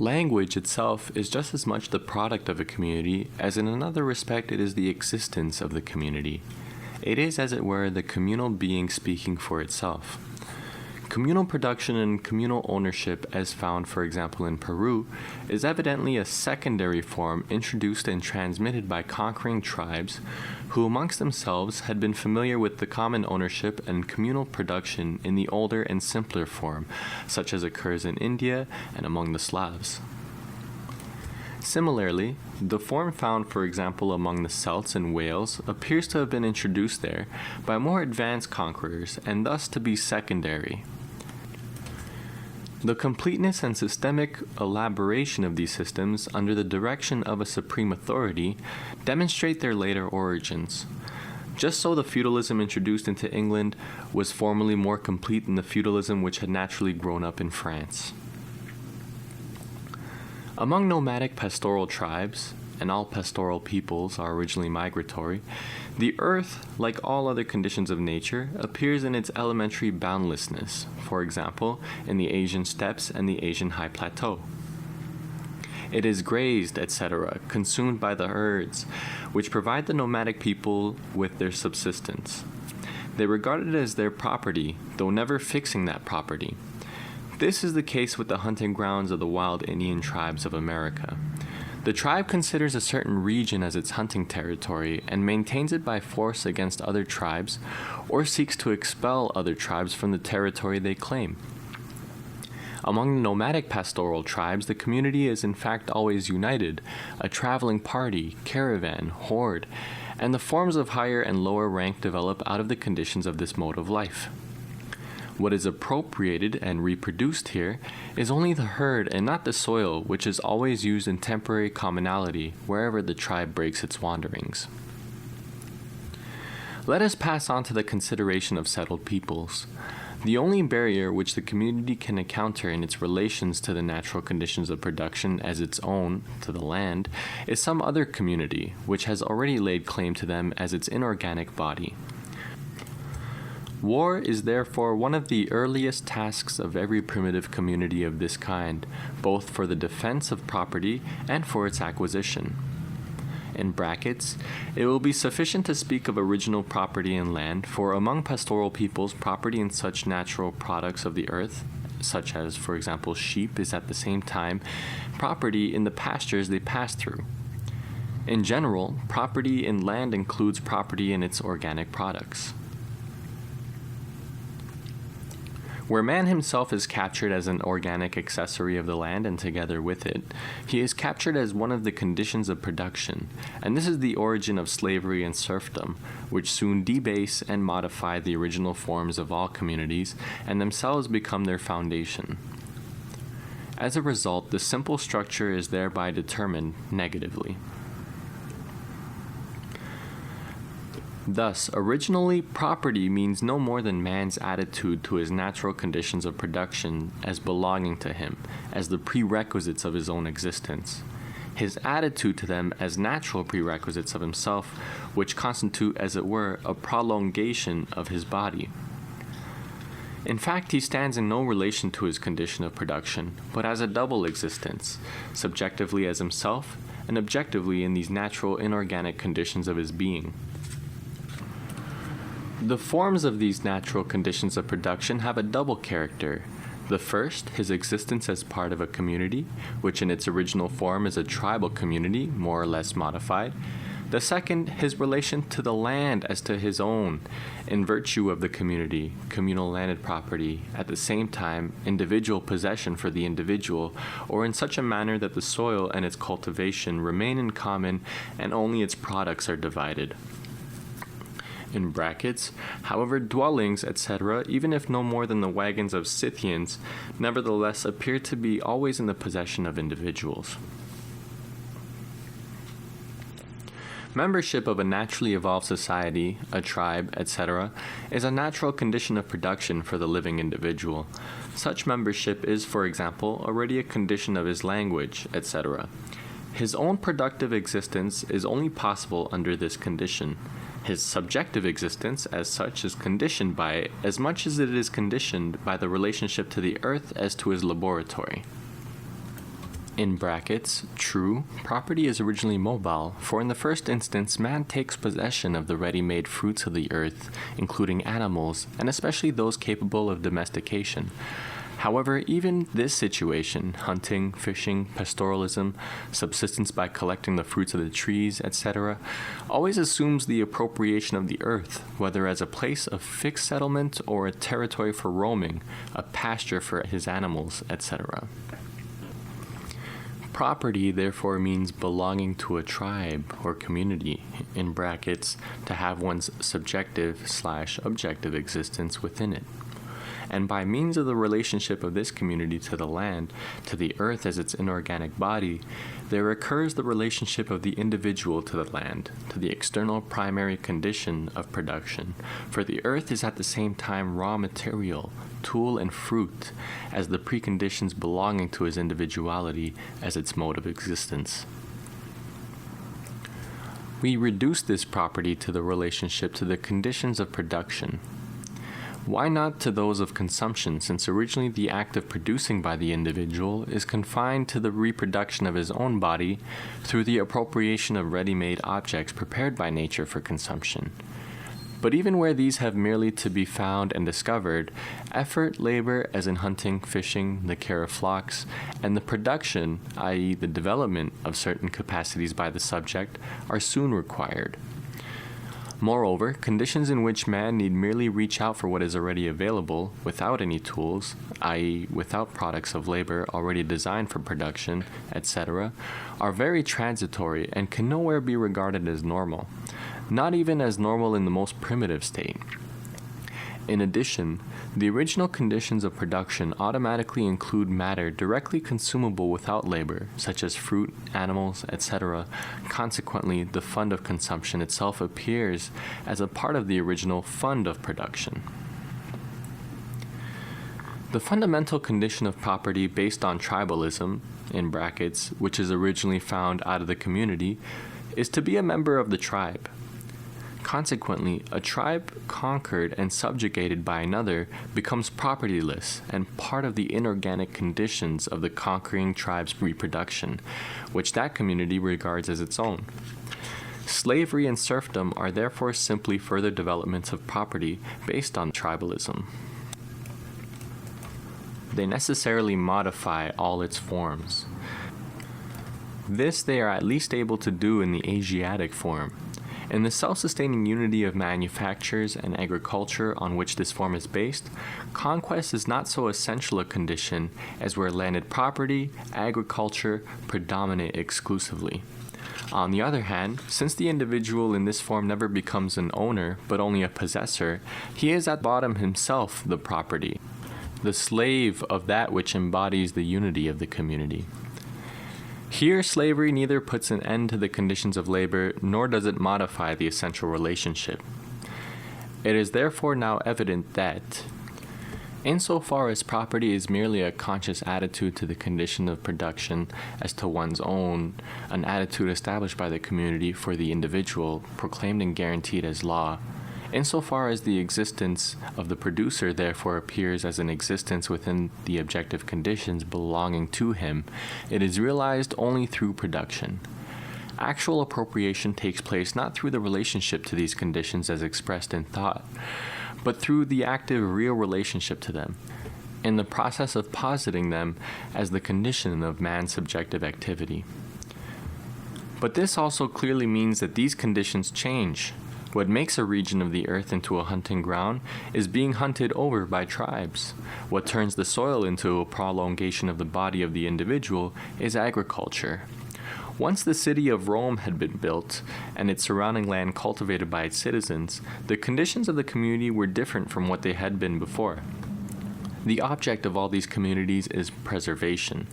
Language itself is just as much the product of a community as in another respect it is the existence of the community. It is, as it were, the communal being speaking for itself. Communal production and communal ownership, as found, for example, in Peru, is evidently a secondary form introduced and transmitted by conquering tribes who amongst themselves had been familiar with the common ownership and communal production in the older and simpler form, such as occurs in India and among the Slavs. Similarly, the form found, for example, among the Celts in Wales appears to have been introduced there by more advanced conquerors and thus to be secondary. The completeness and systemic elaboration of these systems under the direction of a supreme authority demonstrate their later origins. Just so the feudalism introduced into England was formally more complete than the feudalism which had naturally grown up in France. Among nomadic pastoral tribes, and all pastoral peoples are originally migratory, the earth, like all other conditions of nature, appears in its elementary boundlessness, for example, in the Asian steppes and the Asian high plateau. It is grazed, etc., consumed by the herds, which provide the nomadic people with their subsistence. They regard it as their property, though never fixing that property. This is the case with the hunting grounds of the wild Indian tribes of America. The tribe considers a certain region as its hunting territory and maintains it by force against other tribes, or seeks to expel other tribes from the territory they claim. Among the nomadic pastoral tribes, the community is in fact always united, a traveling party, caravan, horde, and the forms of higher and lower rank develop out of the conditions of this mode of life. What is appropriated and reproduced here is only the herd and not the soil, which is always used in temporary commonality wherever the tribe breaks its wanderings. Let us pass on to the consideration of settled peoples. The only barrier which the community can encounter in its relations to the natural conditions of production as its own, to the land, is some other community which has already laid claim to them as its inorganic body. War is therefore one of the earliest tasks of every primitive community of this kind, both for the defense of property and for its acquisition. In brackets, it will be sufficient to speak of original property in land, for among pastoral peoples, property in such natural products of the earth, such as, for example, sheep, is at the same time property in the pastures they pass through. In general, property in land includes property in its organic products. Where man himself is captured as an organic accessory of the land and together with it, he is captured as one of the conditions of production, and this is the origin of slavery and serfdom, which soon debase and modify the original forms of all communities and themselves become their foundation. As a result, the simple structure is thereby determined negatively. Thus, originally, property means no more than man's attitude to his natural conditions of production as belonging to him, as the prerequisites of his own existence. His attitude to them as natural prerequisites of himself, which constitute, as it were, a prolongation of his body. In fact, he stands in no relation to his condition of production, but as a double existence, subjectively as himself, and objectively in these natural inorganic conditions of his being. The forms of these natural conditions of production have a double character. The first, his existence as part of a community, which in its original form is a tribal community, more or less modified. The second, his relation to the land as to his own, in virtue of the community, communal landed property, at the same time, individual possession for the individual, or in such a manner that the soil and its cultivation remain in common and only its products are divided. In brackets, however, dwellings, etc., even if no more than the wagons of Scythians, nevertheless appear to be always in the possession of individuals. Membership of a naturally evolved society, a tribe, etc., is a natural condition of production for the living individual. Such membership is, for example, already a condition of his language, etc. His own productive existence is only possible under this condition. His subjective existence, as such, is conditioned by it as much as it is conditioned by the relationship to the earth as to his laboratory. In brackets, true, property is originally mobile, for in the first instance man takes possession of the ready-made fruits of the earth, including animals, and especially those capable of domestication. However, even this situation, hunting, fishing, pastoralism, subsistence by collecting the fruits of the trees, etc., always assumes the appropriation of the earth, whether as a place of fixed settlement or a territory for roaming, a pasture for his animals, etc. Property, therefore, means belonging to a tribe or community, in brackets, to have one's subjective/objective existence within it. And by means of the relationship of this community to the land, to the earth as its inorganic body, there occurs the relationship of the individual to the land, to the external primary condition of production, for the earth is at the same time raw material, tool and fruit, as the preconditions belonging to his individuality as its mode of existence. We reduce this property to the relationship to the conditions of production. Why not to those of consumption, since originally the act of producing by the individual is confined to the reproduction of his own body through the appropriation of ready-made objects prepared by nature for consumption. But even where these have merely to be found and discovered, effort, labor, as in hunting, fishing, the care of flocks, and the production, i.e. the development of certain capacities by the subject, are soon required. Moreover, conditions in which man need merely reach out for what is already available, without any tools, i.e. without products of labor already designed for production, etc., are very transitory and can nowhere be regarded as normal, not even as normal in the most primitive state. In addition, the original conditions of production automatically include matter directly consumable without labor, such as fruit, animals, etc. Consequently, the fund of consumption itself appears as a part of the original fund of production. The fundamental condition of property based on tribalism, in brackets, which is originally found out of the community, is to be a member of the tribe. Consequently, a tribe conquered and subjugated by another becomes propertyless and part of the inorganic conditions of the conquering tribe's reproduction, which that community regards as its own. Slavery and serfdom are therefore simply further developments of property based on tribalism. They necessarily modify all its forms. This they are at least able to do in the Asiatic form. In the self-sustaining unity of manufactures and agriculture on which this form is based, conquest is not so essential a condition as where landed property, agriculture, predominate exclusively. On the other hand, since the individual in this form never becomes an owner, but only a possessor, he is at bottom himself the property, the slave of that which embodies the unity of the community. Here, slavery neither puts an end to the conditions of labor, nor does it modify the essential relationship. It is therefore now evident that, insofar as property is merely a conscious attitude to the condition of production as to one's own, an attitude established by the community for the individual, proclaimed and guaranteed as law, insofar as the existence of the producer therefore appears as an existence within the objective conditions belonging to him, it is realized only through production. Actual appropriation takes place not through the relationship to these conditions as expressed in thought, but through the active real relationship to them, in the process of positing them as the condition of man's subjective activity. But this also clearly means that these conditions change. What makes a region of the earth into a hunting ground is being hunted over by tribes. What turns the soil into a prolongation of the body of the individual is agriculture. Once the city of Rome had been built and its surrounding land cultivated by its citizens, the conditions of the community were different from what they had been before. The object of all these communities is preservation,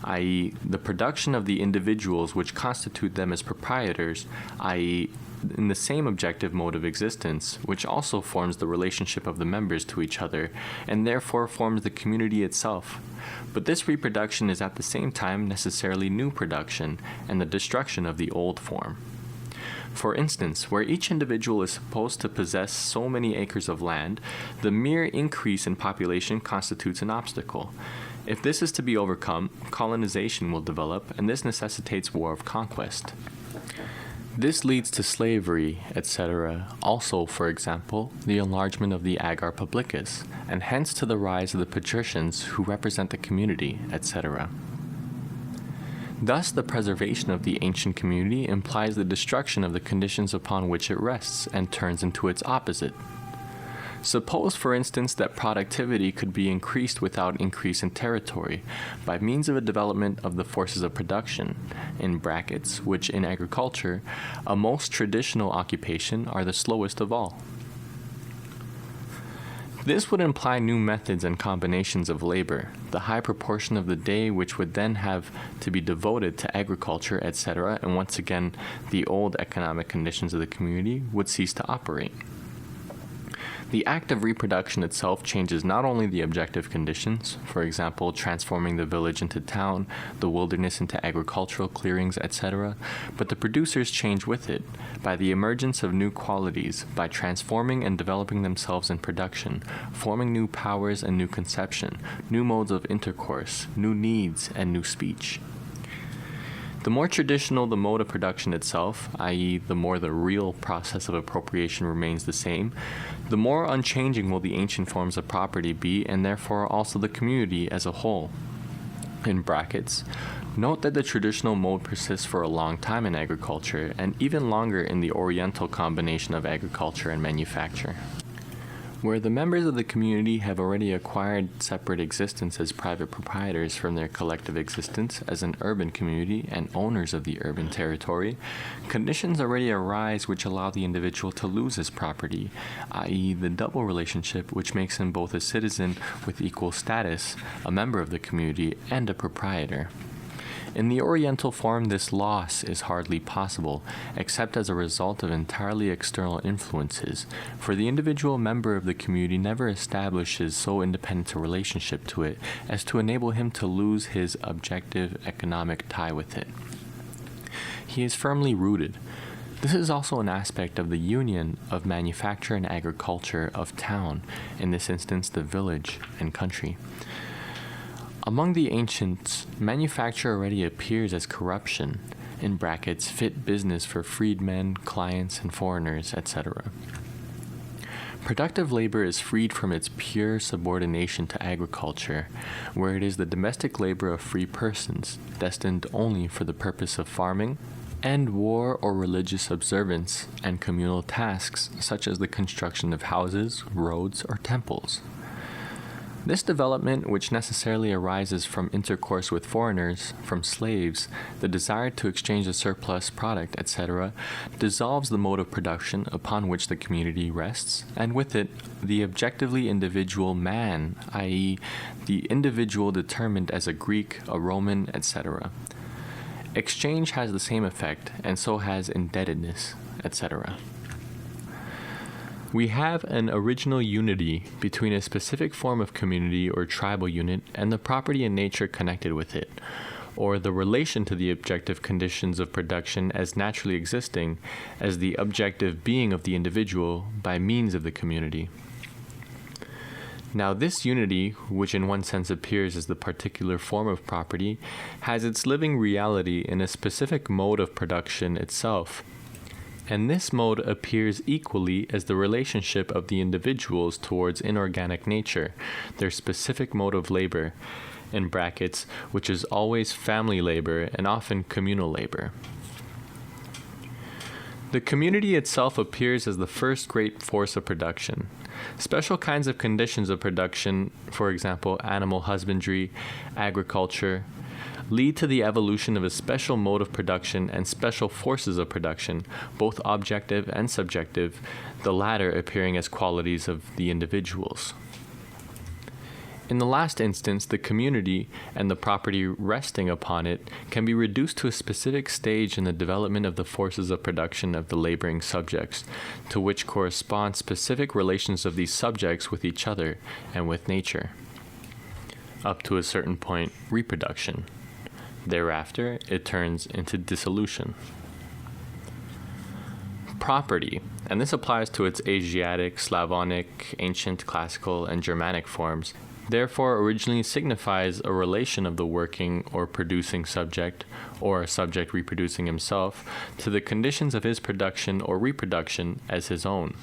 i.e., the production of the individuals which constitute them as proprietors, i.e., in the same objective mode of existence, which also forms the relationship of the members to each other, and therefore forms the community itself. But this reproduction is at the same time necessarily new production, and the destruction of the old form. For instance, where each individual is supposed to possess so many acres of land, the mere increase in population constitutes an obstacle. If this is to be overcome, colonization will develop, and this necessitates war of conquest. This leads to slavery, etc., also, for example, the enlargement of the agar publicus, and hence to the rise of the patricians who represent the community, etc. Thus, the preservation of the ancient community implies the destruction of the conditions upon which it rests and turns into its opposite. Suppose, for instance, that productivity could be increased without increase in territory, by means of a development of the forces of production, in brackets, which in agriculture, a most traditional occupation, are the slowest of all. This would imply new methods and combinations of labor, the high proportion of the day which would then have to be devoted to agriculture, etc., and once again, the old economic conditions of the community would cease to operate. The act of reproduction itself changes not only the objective conditions, for example, transforming the village into town, the wilderness into agricultural clearings, etc., but the producers change with it, by the emergence of new qualities, by transforming and developing themselves in production, forming new powers and new conception, new modes of intercourse, new needs, and new speech. The more traditional the mode of production itself, i.e., the more the real process of appropriation remains the same, the more unchanging will the ancient forms of property be, and therefore also the community as a whole. In brackets, note that the traditional mode persists for a long time in agriculture, and even longer in the Oriental combination of agriculture and manufacture. Where the members of the community have already acquired separate existence as private proprietors from their collective existence as an urban community and owners of the urban territory, conditions already arise which allow the individual to lose his property, i.e., the double relationship which makes him both a citizen with equal status, a member of the community, and a proprietor. In the Oriental form, this loss is hardly possible, except as a result of entirely external influences, for the individual member of the community never establishes so independent a relationship to it as to enable him to lose his objective economic tie with it. He is firmly rooted. This is also an aspect of the union of manufacture and agriculture of town, in this instance the village and country. Among the ancients, manufacture already appears as corruption, in brackets, fit business for freedmen, clients, and foreigners, etc. Productive labor is freed from its pure subordination to agriculture, where it is the domestic labor of free persons, destined only for the purpose of farming, end war or religious observance, and communal tasks such as the construction of houses, roads, or temples. This development, which necessarily arises from intercourse with foreigners, from slaves, the desire to exchange a surplus product, etc., dissolves the mode of production upon which the community rests, and with it, the objectively individual man, i.e., the individual determined as a Greek, a Roman, etc. Exchange has the same effect, and so has indebtedness, etc. We have an original unity between a specific form of community or tribal unit and the property and nature connected with it, or the relation to the objective conditions of production as naturally existing as the objective being of the individual by means of the community. Now, this unity, which in one sense appears as the particular form of property, has its living reality in a specific mode of production itself. And this mode appears equally as the relationship of the individuals towards inorganic nature, their specific mode of labor, in brackets, which is always family labor and often communal labor. The community itself appears as the first great force of production. Special kinds of conditions of production, for example, animal husbandry, agriculture, lead to the evolution of a special mode of production and special forces of production, both objective and subjective, the latter appearing as qualities of the individuals. In the last instance, the community and the property resting upon it can be reduced to a specific stage in the development of the forces of production of the laboring subjects, to which correspond specific relations of these subjects with each other and with nature. Up to a certain point, reproduction. Thereafter, it turns into dissolution. Property, and this applies to its Asiatic, Slavonic, ancient, classical, and Germanic forms, therefore originally signifies a relation of the working or producing subject, or a subject reproducing himself, to the conditions of his production or reproduction as his own.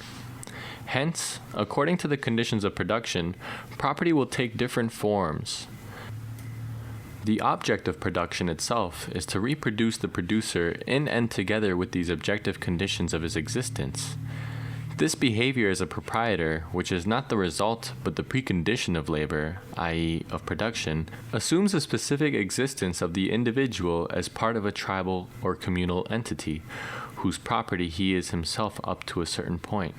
Hence, according to the conditions of production, property will take different forms. The object of production itself is to reproduce the producer in and together with these objective conditions of his existence. This behavior as a proprietor, which is not the result but the precondition of labor, i.e., of production, assumes a specific existence of the individual as part of a tribal or communal entity, whose property he is himself up to a certain point.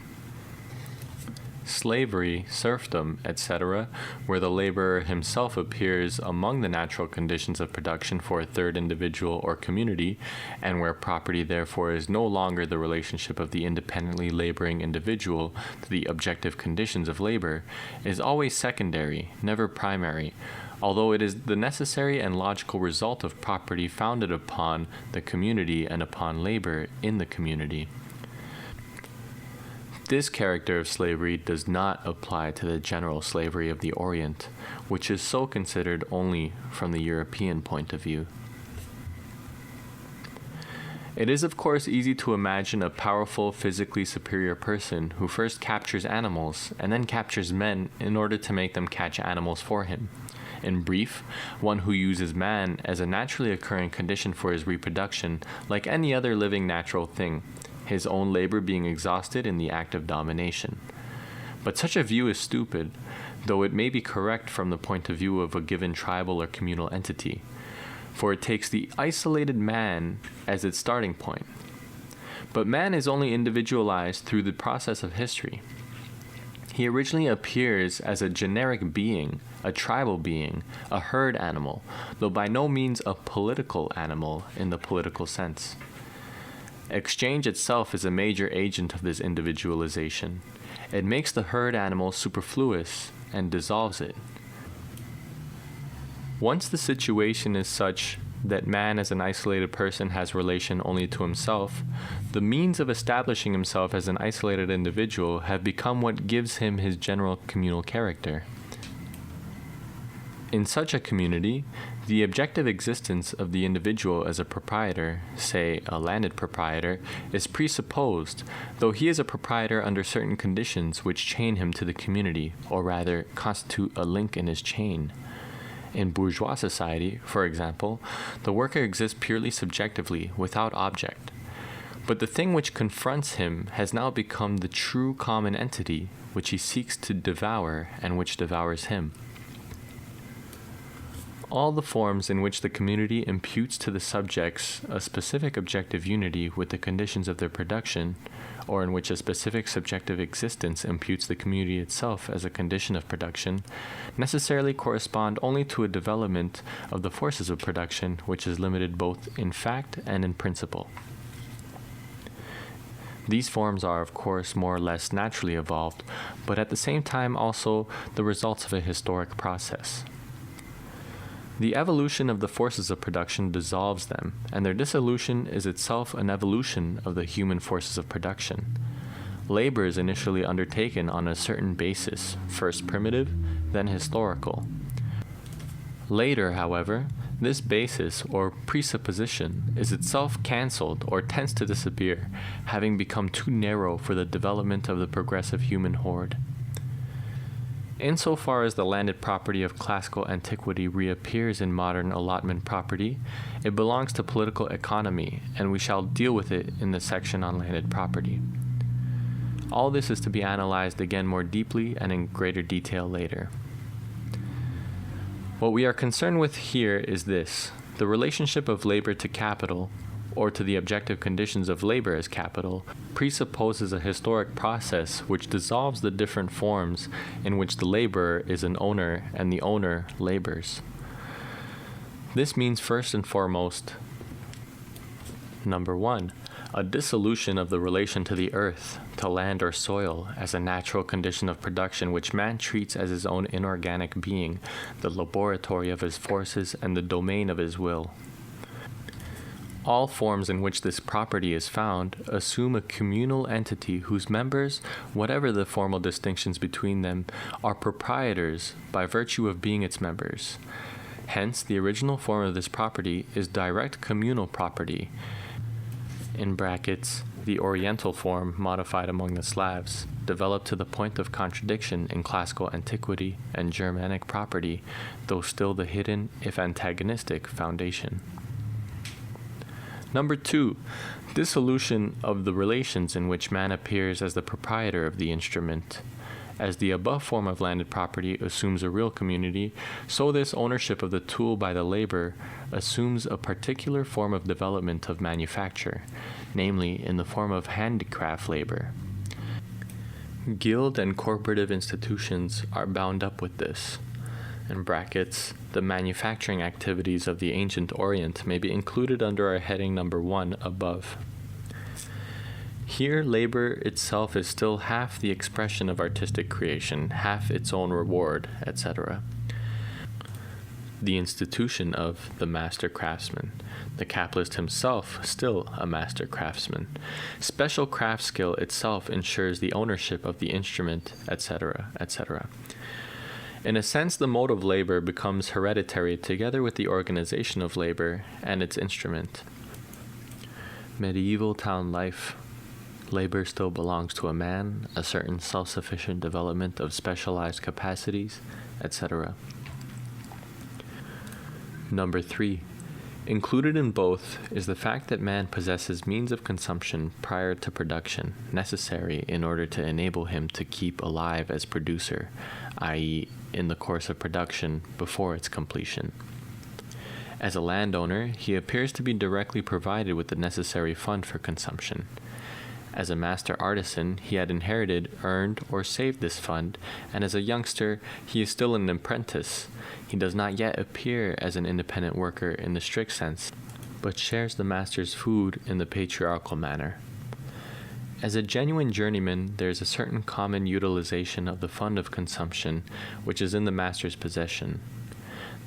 Slavery, serfdom, etc., where the laborer himself appears among the natural conditions of production for a third individual or community, and where property therefore is no longer the relationship of the independently laboring individual to the objective conditions of labor, is always secondary, never primary, although it is the necessary and logical result of property founded upon the community and upon labor in the community. This character of slavery does not apply to the general slavery of the Orient, which is so considered only from the European point of view. It is of course easy to imagine a powerful, physically superior person who first captures animals and then captures men in order to make them catch animals for him. In brief, one who uses man as a naturally occurring condition for his reproduction, like any other living natural thing, his own labor being exhausted in the act of domination. But such a view is stupid, though it may be correct from the point of view of a given tribal or communal entity, for it takes the isolated man as its starting point. But man is only individualized through the process of history. He originally appears as a generic being, a tribal being, a herd animal, though by no means a political animal in the political sense. Exchange itself is a major agent of this individualization. It makes the herd animal superfluous and dissolves it. Once the situation is such that man as an isolated person has relation only to himself, the means of establishing himself as an isolated individual have become what gives him his general communal character. In such a community, the objective existence of the individual as a proprietor, say a landed proprietor, is presupposed, though he is a proprietor under certain conditions which chain him to the community, or rather constitute a link in his chain. In bourgeois society, for example, the worker exists purely subjectively, without object. But the thing which confronts him has now become the true common entity which he seeks to devour and which devours him. All the forms in which the community imputes to the subjects a specific objective unity with the conditions of their production, or in which a specific subjective existence imputes the community itself as a condition of production, necessarily correspond only to a development of the forces of production which is limited both in fact and in principle. These forms are, of course, more or less naturally evolved, but at the same time also the results of a historic process. The evolution of the forces of production dissolves them, and their dissolution is itself an evolution of the human forces of production. Labor is initially undertaken on a certain basis, first primitive, then historical. Later, however, this basis or presupposition is itself cancelled or tends to disappear, having become too narrow for the development of the progressive human horde. Insofar as the landed property of classical antiquity reappears in modern allotment property, it belongs to political economy, and we shall deal with it in the section on landed property. All this is to be analyzed again more deeply and in greater detail later. What we are concerned with here is this: the relationship of labor to capital, or to the objective conditions of labor as capital, presupposes a historic process which dissolves the different forms in which the laborer is an owner and the owner labors. This means first and foremost, number one, a dissolution of the relation to the earth, to land or soil, as a natural condition of production which man treats as his own inorganic being, the laboratory of his forces and the domain of his will. All forms in which this property is found assume a communal entity whose members, whatever the formal distinctions between them, are proprietors by virtue of being its members. Hence, the original form of this property is direct communal property, in brackets, the Oriental form modified among the Slavs, developed to the point of contradiction in classical antiquity and Germanic property, though still the hidden, if antagonistic, foundation. Number two, dissolution of the relations in which man appears as the proprietor of the instrument. As the above form of landed property assumes a real community, so this ownership of the tool by the labor assumes a particular form of development of manufacture, namely in the form of handicraft labor. Guild and corporative institutions are bound up with this. In brackets, the manufacturing activities of the ancient Orient may be included under our heading number 1 above. Here, labor itself is still half the expression of artistic creation, half its own reward, etc. The institution of the master craftsman, the capitalist himself still a master craftsman. Special craft skill itself ensures the ownership of the instrument, etc., etc. In a sense, the mode of labor becomes hereditary together with the organization of labor and its instrument. Medieval town life. Labor still belongs to a man, a certain self-sufficient development of specialized capacities, etc. Number 3. Included in both is the fact that man possesses means of consumption prior to production, necessary in order to enable him to keep alive as producer, i.e., in the course of production before its completion. As a landowner, he appears to be directly provided with the necessary fund for consumption. As a master artisan, he had inherited, earned, or saved this fund, and as a youngster, he is still an apprentice. He does not yet appear as an independent worker in the strict sense, but shares the master's food in the patriarchal manner. As a genuine journeyman, there is a certain common utilization of the fund of consumption which is in the master's possession.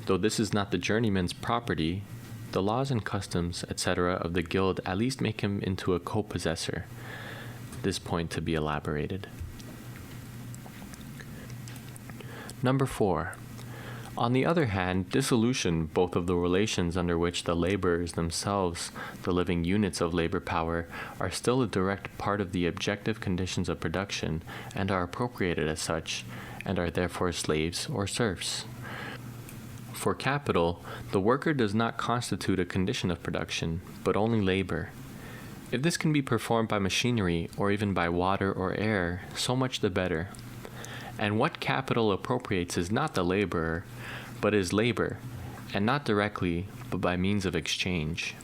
Though this is not the journeyman's property, the laws and customs, etc., of the guild at least make him into a co-possessor. This point to be elaborated. Number 4. On the other hand, dissolution both of the relations under which the laborers themselves, the living units of labor power, are still a direct part of the objective conditions of production and are appropriated as such, and are therefore slaves or serfs. For capital, the worker does not constitute a condition of production, but only labor. If this can be performed by machinery or even by water or air, so much the better. And what capital appropriates is not the laborer, but is labor, and not directly, but by means of exchange.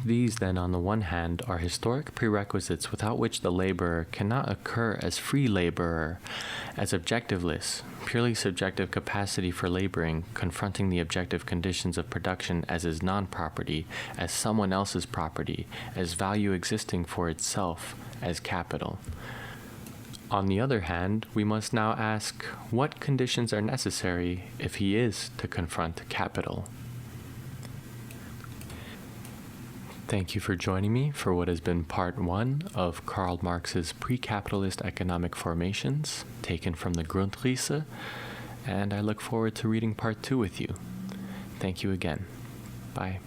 These, then, on the one hand, are historic prerequisites without which the laborer cannot occur as free laborer, as objectiveless, purely subjective capacity for laboring, confronting the objective conditions of production as his non-property, as someone else's property, as value existing for itself, as capital. On the other hand, we must now ask, what conditions are necessary if he is to confront capital? Thank you for joining me for what has been part 1 of Karl Marx's pre-capitalist economic formations, taken from the Grundrisse, and I look forward to reading part 2 with you. Thank you again. Bye.